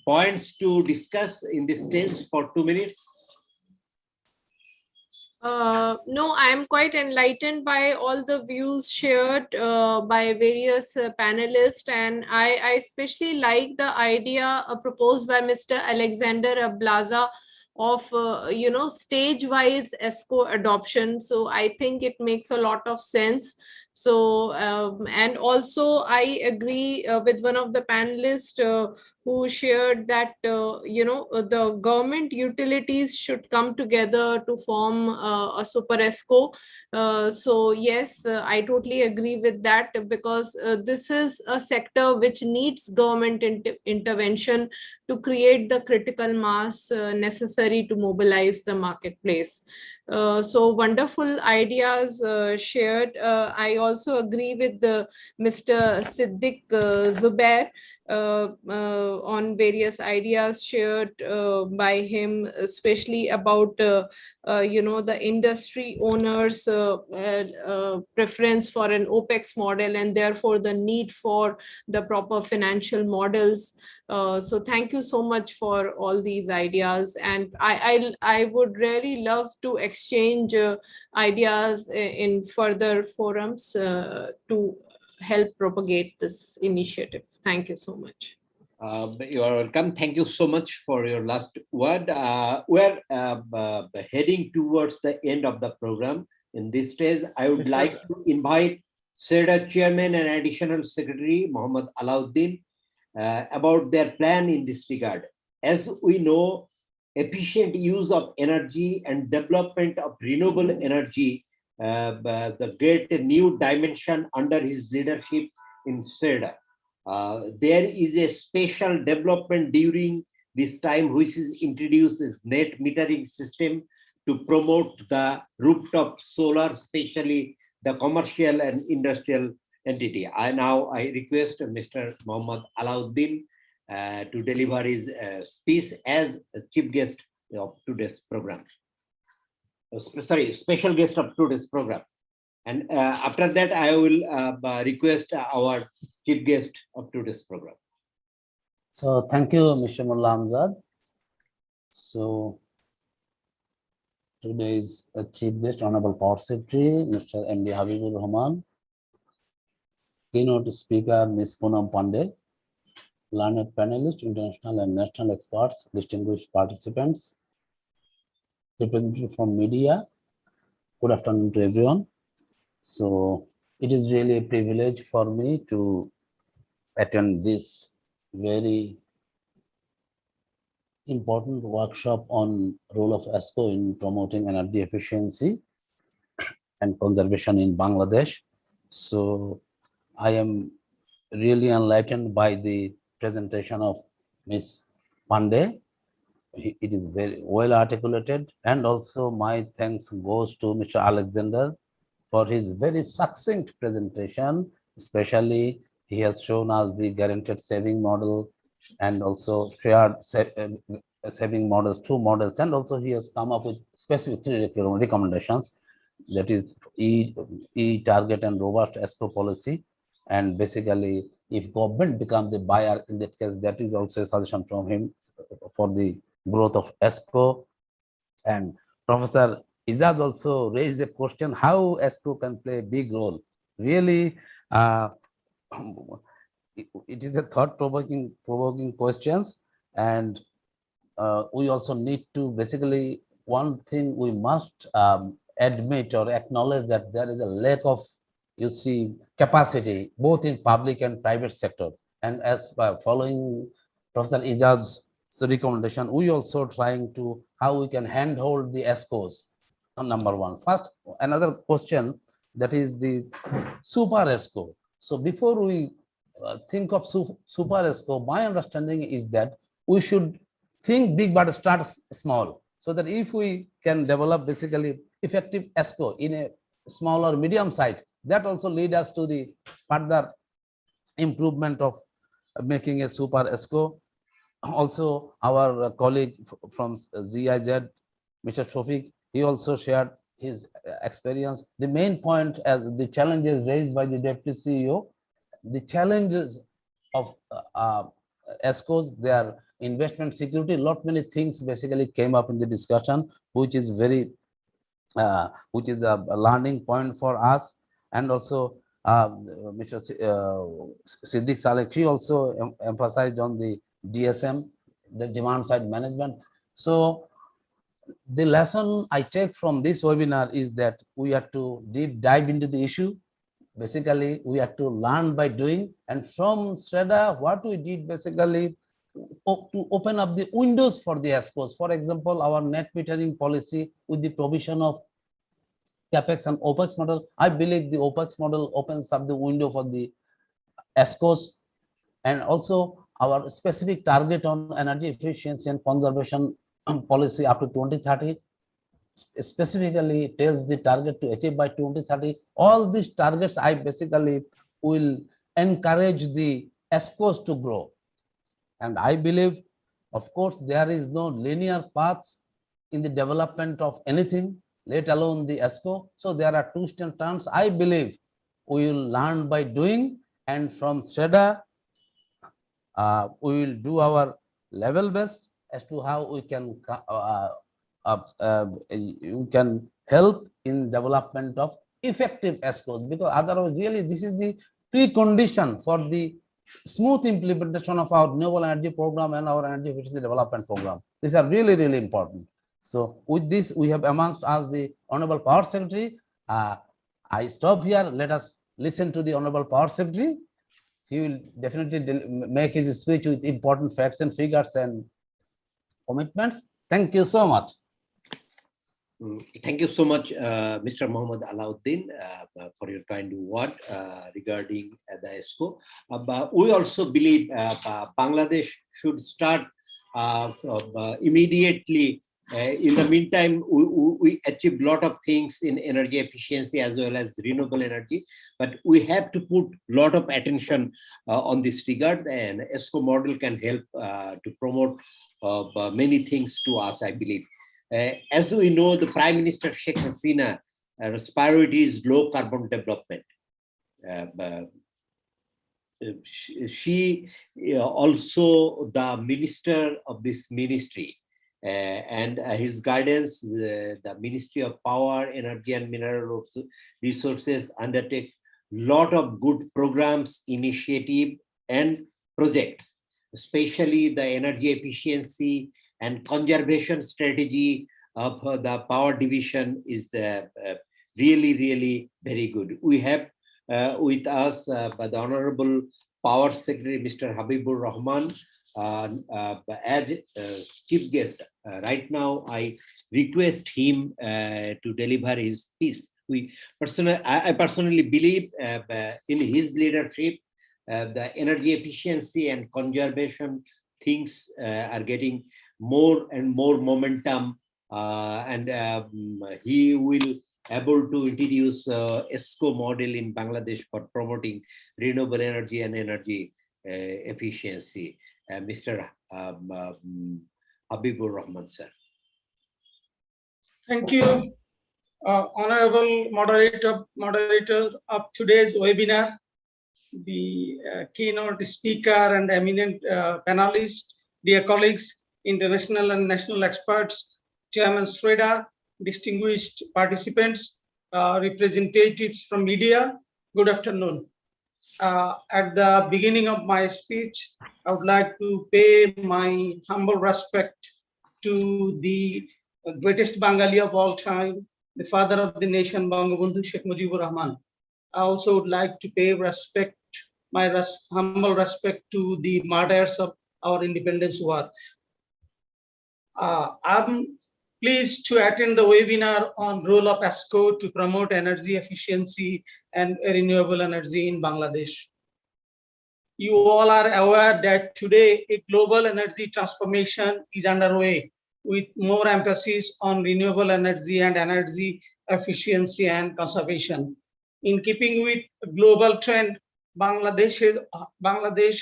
points to discuss in this stage for 2 minutes? No, I am quite enlightened by all the views shared by various panelists, and I especially like the idea proposed by Mr. Alexander Ablaza of stage-wise ESCO adoption. So I think it makes a lot of sense. So and also I agree with one of the panelists who shared that the government utilities should come together to form a super ESCO. So yes, I totally agree with that, because this is a sector which needs government intervention to create the critical mass necessary to mobilize the marketplace. So wonderful ideas shared. I also agree with Mr. Siddiq Zubair on various ideas shared by him, especially about the industry owners' preference for an OPEX model, and therefore the need for the proper financial models. So thank you so much for all these ideas, and I would really love to exchange ideas in further forums to help propagate this initiative. Thank you so much. You are welcome. Thank you so much for your last word. We're heading towards the end of the program. In this stage, I would like to invite SEDA Chairman and Additional Secretary Mohammad Alauddin about their plan in this regard. As we know, efficient use of energy and development of renewable energy, the great new dimension under his leadership in SEDA. There is a special development during this time which is introduced as net metering system to promote the rooftop solar, especially the commercial and industrial entity. I request Mr. Mohammad Alauddin to deliver his speech as a chief guest of today's program. Sorry, special guest of today's program. And after that, I will request our chief guest of today's program. So thank you, Mr. Mullah Amjad. So today's chief guest, Honorable Power Secretary, Mr. M.D. Habibur Rahman, keynote speaker, Ms. Poonam Pandey, learned panelists, international and national experts, distinguished participants, representatives from media. Good afternoon to everyone. So it is really a privilege for me to attend this very important workshop on role of ESCO in promoting energy efficiency and conservation in Bangladesh. So I am really enlightened by the presentation of Ms. Pandey. It is very well articulated, and also my thanks goes to Mr. Alexander for his very succinct presentation. Especially, he has shown us the guaranteed saving model and also shared saving models, 2 models, and also he has come up with specific 3 recommendations, that is target and robust ESCO policy. And basically, if government becomes a buyer, in that case, that is also a suggestion from him for the growth of ESCO. And Professor Ijaz also raised the question how ESCO can play a big role. Really, it is a thought-provoking questions, and we also need to basically, one thing we must admit or acknowledge, that there is a lack of, you see, capacity both in public and private sector. And as following Professor Ijaz's recommendation, we also trying to how we can handhold the ESCOs number one. First, another question, that is the super ESCO. So before we think of super ESCO, my understanding is that we should think big but start small, so that if we can develop basically effective ESCO in a small or medium site, that also lead us to the further improvement of making a super ESCO. Also, our colleague from GIZ, Mr. Shofik, he also shared his experience. The main point, as the challenges raised by the Deputy CEO, the challenges of ESCOs, their investment security, lot many things basically came up in the discussion, which is very, which is a learning point for us. And also, Mr. Siddiq Saleh, he also emphasized on the DSM, the demand side management. So the lesson I take from this webinar is that we have to deep dive into the issue. Basically, we have to learn by doing. And from SREDA, what we did basically to open up the windows for the ESCOs. For example, our net metering policy with the provision of CAPEX and OPEX model. I believe the OPEX model opens up the window for the ESCOs, and also our specific target on energy efficiency and conservation policy up to 2030 specifically tells the target to achieve by 2030. All these targets, I basically will encourage the ESCOs to grow. And I believe, of course, there is no linear paths in the development of anything, let alone the ESCO. So there are twists and turns. I believe we will learn by doing, and from SREDA, we will do our level best as to how we can help in development of effective ESCOs, because otherwise really this is the precondition for the smooth implementation of our renewable energy program and our energy efficiency development program. These are really, really important. So with this, we have amongst us the Honorable Power Secretary. I stop here. Let us listen to the Honorable Power Secretary. He will definitely make his speech with important facts and figures and commitments. Thank you so much. Thank you so much, Mr. Mohammed Alauddin, for your kind word regarding the ESCO. But we also believe Bangladesh should start immediately. In the meantime, we achieved a lot of things in energy efficiency as well as renewable energy, but we have to put a lot of attention on this regard, and ESCO model can help to promote many things to us, I believe. As we know, the Prime Minister Sheikh Hasina's priority is low carbon development. She also the minister of this ministry, and his guidance, the Ministry of Power, Energy and Mineral Resources undertake a lot of good programs, initiative and projects, especially the energy efficiency and conservation strategy of the power division is really, really very good. We have with us the Honorable Power Secretary, Mr. Habibur Rahman, as chief guest. Right now, I request him to deliver his speech. I personally believe in his leadership, the energy efficiency and conservation things are getting more and more momentum, and he will able to introduce ESCO model in Bangladesh for promoting renewable energy and energy efficiency. Mr. Habibur Rahman, sir. Thank you, Honorable moderator of today's webinar, the keynote speaker and eminent panelists, dear colleagues, international and national experts, Chairman SREDA, distinguished participants, representatives from media, good afternoon. At the beginning of my speech, I would like to pay my humble respect to the greatest Bengali of all time, the father of the nation, Bangabandhu Sheikh Mujibur Rahman. I also would like to pay respect, humble respect to the martyrs of our independence war. I'm pleased to attend the webinar on role of ESCO to promote energy efficiency and renewable energy in Bangladesh. You all are aware that today a global energy transformation is underway with more emphasis on renewable energy and energy efficiency and conservation. In keeping with global trend, Bangladesh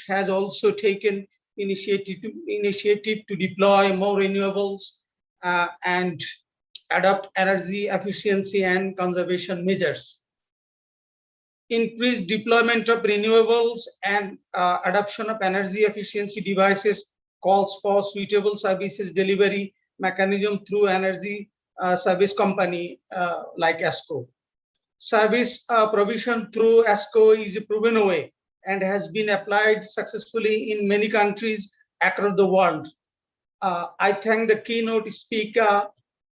has also taken initiative to deploy more renewables and adopt energy efficiency and conservation measures. Increased deployment of renewables and adoption of energy efficiency devices calls for suitable services delivery mechanism through energy service company like ESCO. Service provision through ESCO is a proven way and has been applied successfully in many countries across the world. I thank the keynote speaker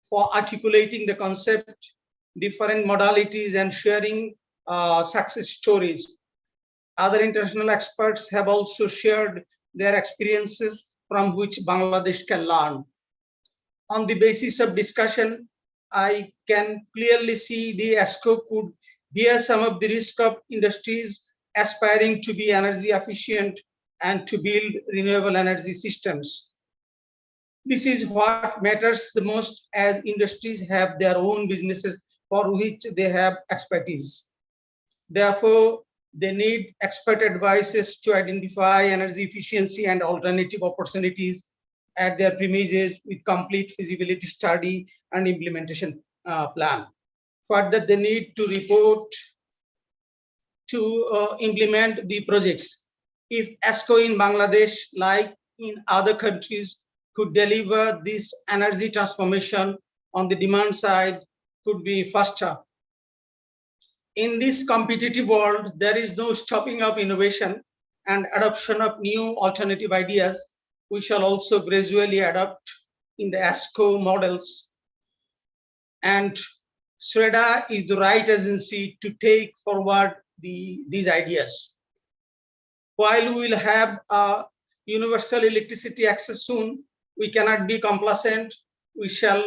for articulating the concept, different modalities, and sharing success stories. Other international experts have also shared their experiences from which Bangladesh can learn. On the basis of discussion, I can clearly see the ESCO could bear some of the risk of industries aspiring to be energy efficient and to build renewable energy systems. This is what matters the most, as industries have their own businesses for which they have expertise. Therefore, they need expert advices to identify energy efficiency and alternative opportunities at their premises with complete feasibility study and implementation plan. Further, they need to report to implement the projects. If ESCO in Bangladesh, like in other countries, could deliver this energy transformation on the demand side, could be faster. In this competitive world, there is no stopping of innovation and adoption of new alternative ideas. We shall also gradually adopt in the ESCO models. And SREDA is the right agency to take forward these ideas. While we will have universal electricity access soon, we cannot be complacent. We shall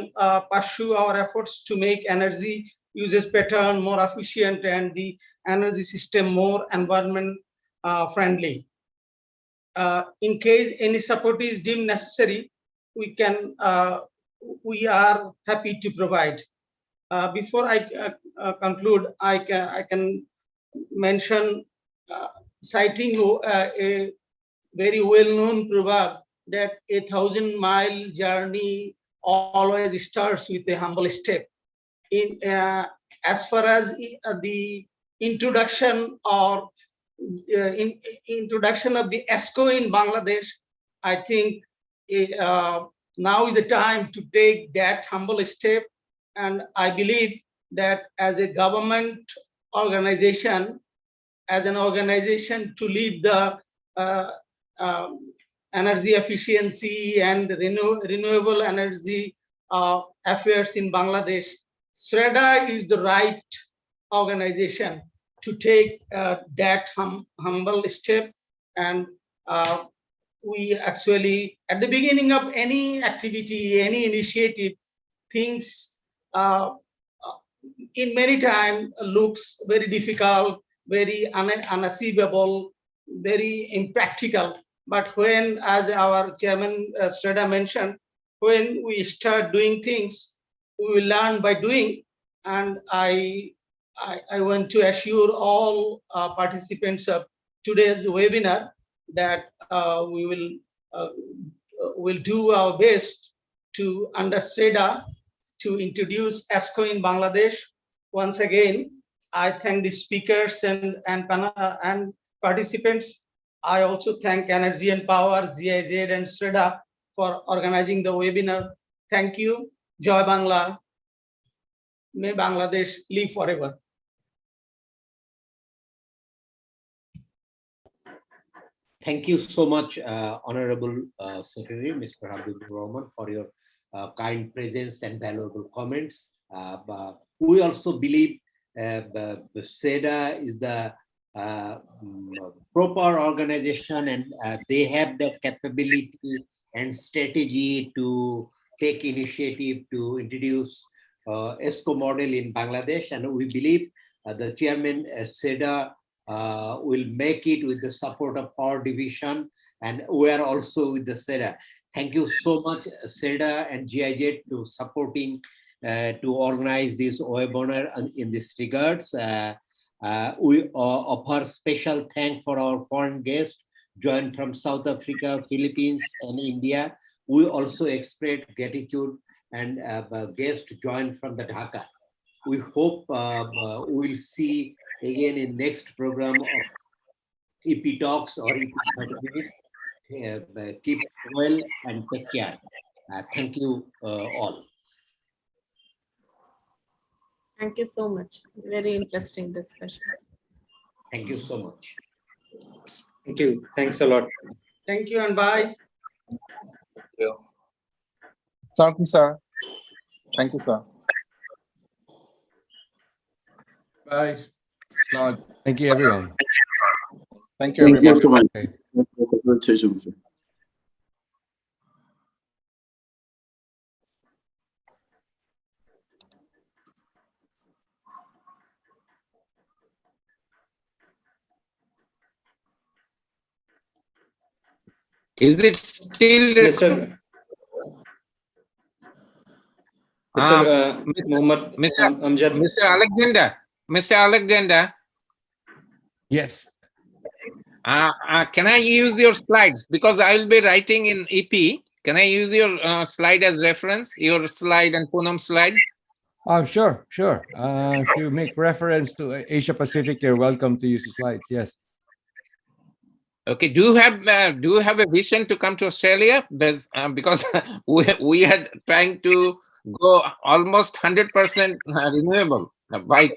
pursue our efforts to make energy uses pattern more efficient and the energy system more environment friendly. In case any support is deemed necessary, we are happy to provide. Before I conclude, I can mention citing a very well-known proverb that a 1,000-mile journey always starts with a humble step. In as far as the introduction or introduction of the ESCO in Bangladesh, I think now is the time to take that humble step. And I believe that as a government organization, as an organization to lead the energy efficiency and renewable energy affairs in Bangladesh, SREDA is the right organization to take that humble step. And we actually, at the beginning of any activity, any initiative, things in many times looks very difficult, very unachievable, very impractical. But when, as our chairman SREDA mentioned, when we start doing things, we will learn by doing. And I want to assure all participants of today's webinar that we will do our best to under SREDA to introduce ESCO in Bangladesh. Once again, I thank the speakers and participants. I also thank Energy and Power, GIZ and SREDA for organizing the webinar. Thank you. Joy Bangla. May Bangladesh live forever. Thank you so much, Honorable Secretary, Mr. Habibur Rahman, for your kind presence and valuable comments. We also believe SREDA is the proper organization, and they have the capability and strategy to take initiative to introduce ESCO model in Bangladesh, and we believe the chairman SEDA will make it with the support of Power Division, and we are also with the SEDA. Thank you so much, SEDA and GIZ, to supporting to organize this webinar in this regards. We offer special thanks for our foreign guests joined from South Africa, Philippines, and India. We also express gratitude and guests joined from the Dhaka. We hope we'll see again in next program of EP Talks or EP 30 minutes. Keep well and take care. Thank you all. Thank you so much. Very interesting discussions. Thank you so much. Thank you. Thanks a lot. Thank you and bye. Thank you, sir. Thank you, sir. Bye. Thank you, everyone. Thank you, Thank everybody. you so much Okay. for the presentation, sir. Is it still Mr. Muhammad Amjad. Mr. Alexander? Mr. Alexander? Yes. Can I use your slides? Because I will be writing in EP. Can I use your slide as reference? Your slide and Poonam's slide? Oh, sure. If you make reference to Asia Pacific, you're welcome to use the slides. Yes. Okay. Do you have a vision to come to Australia? Because we are trying to go almost 100% renewable by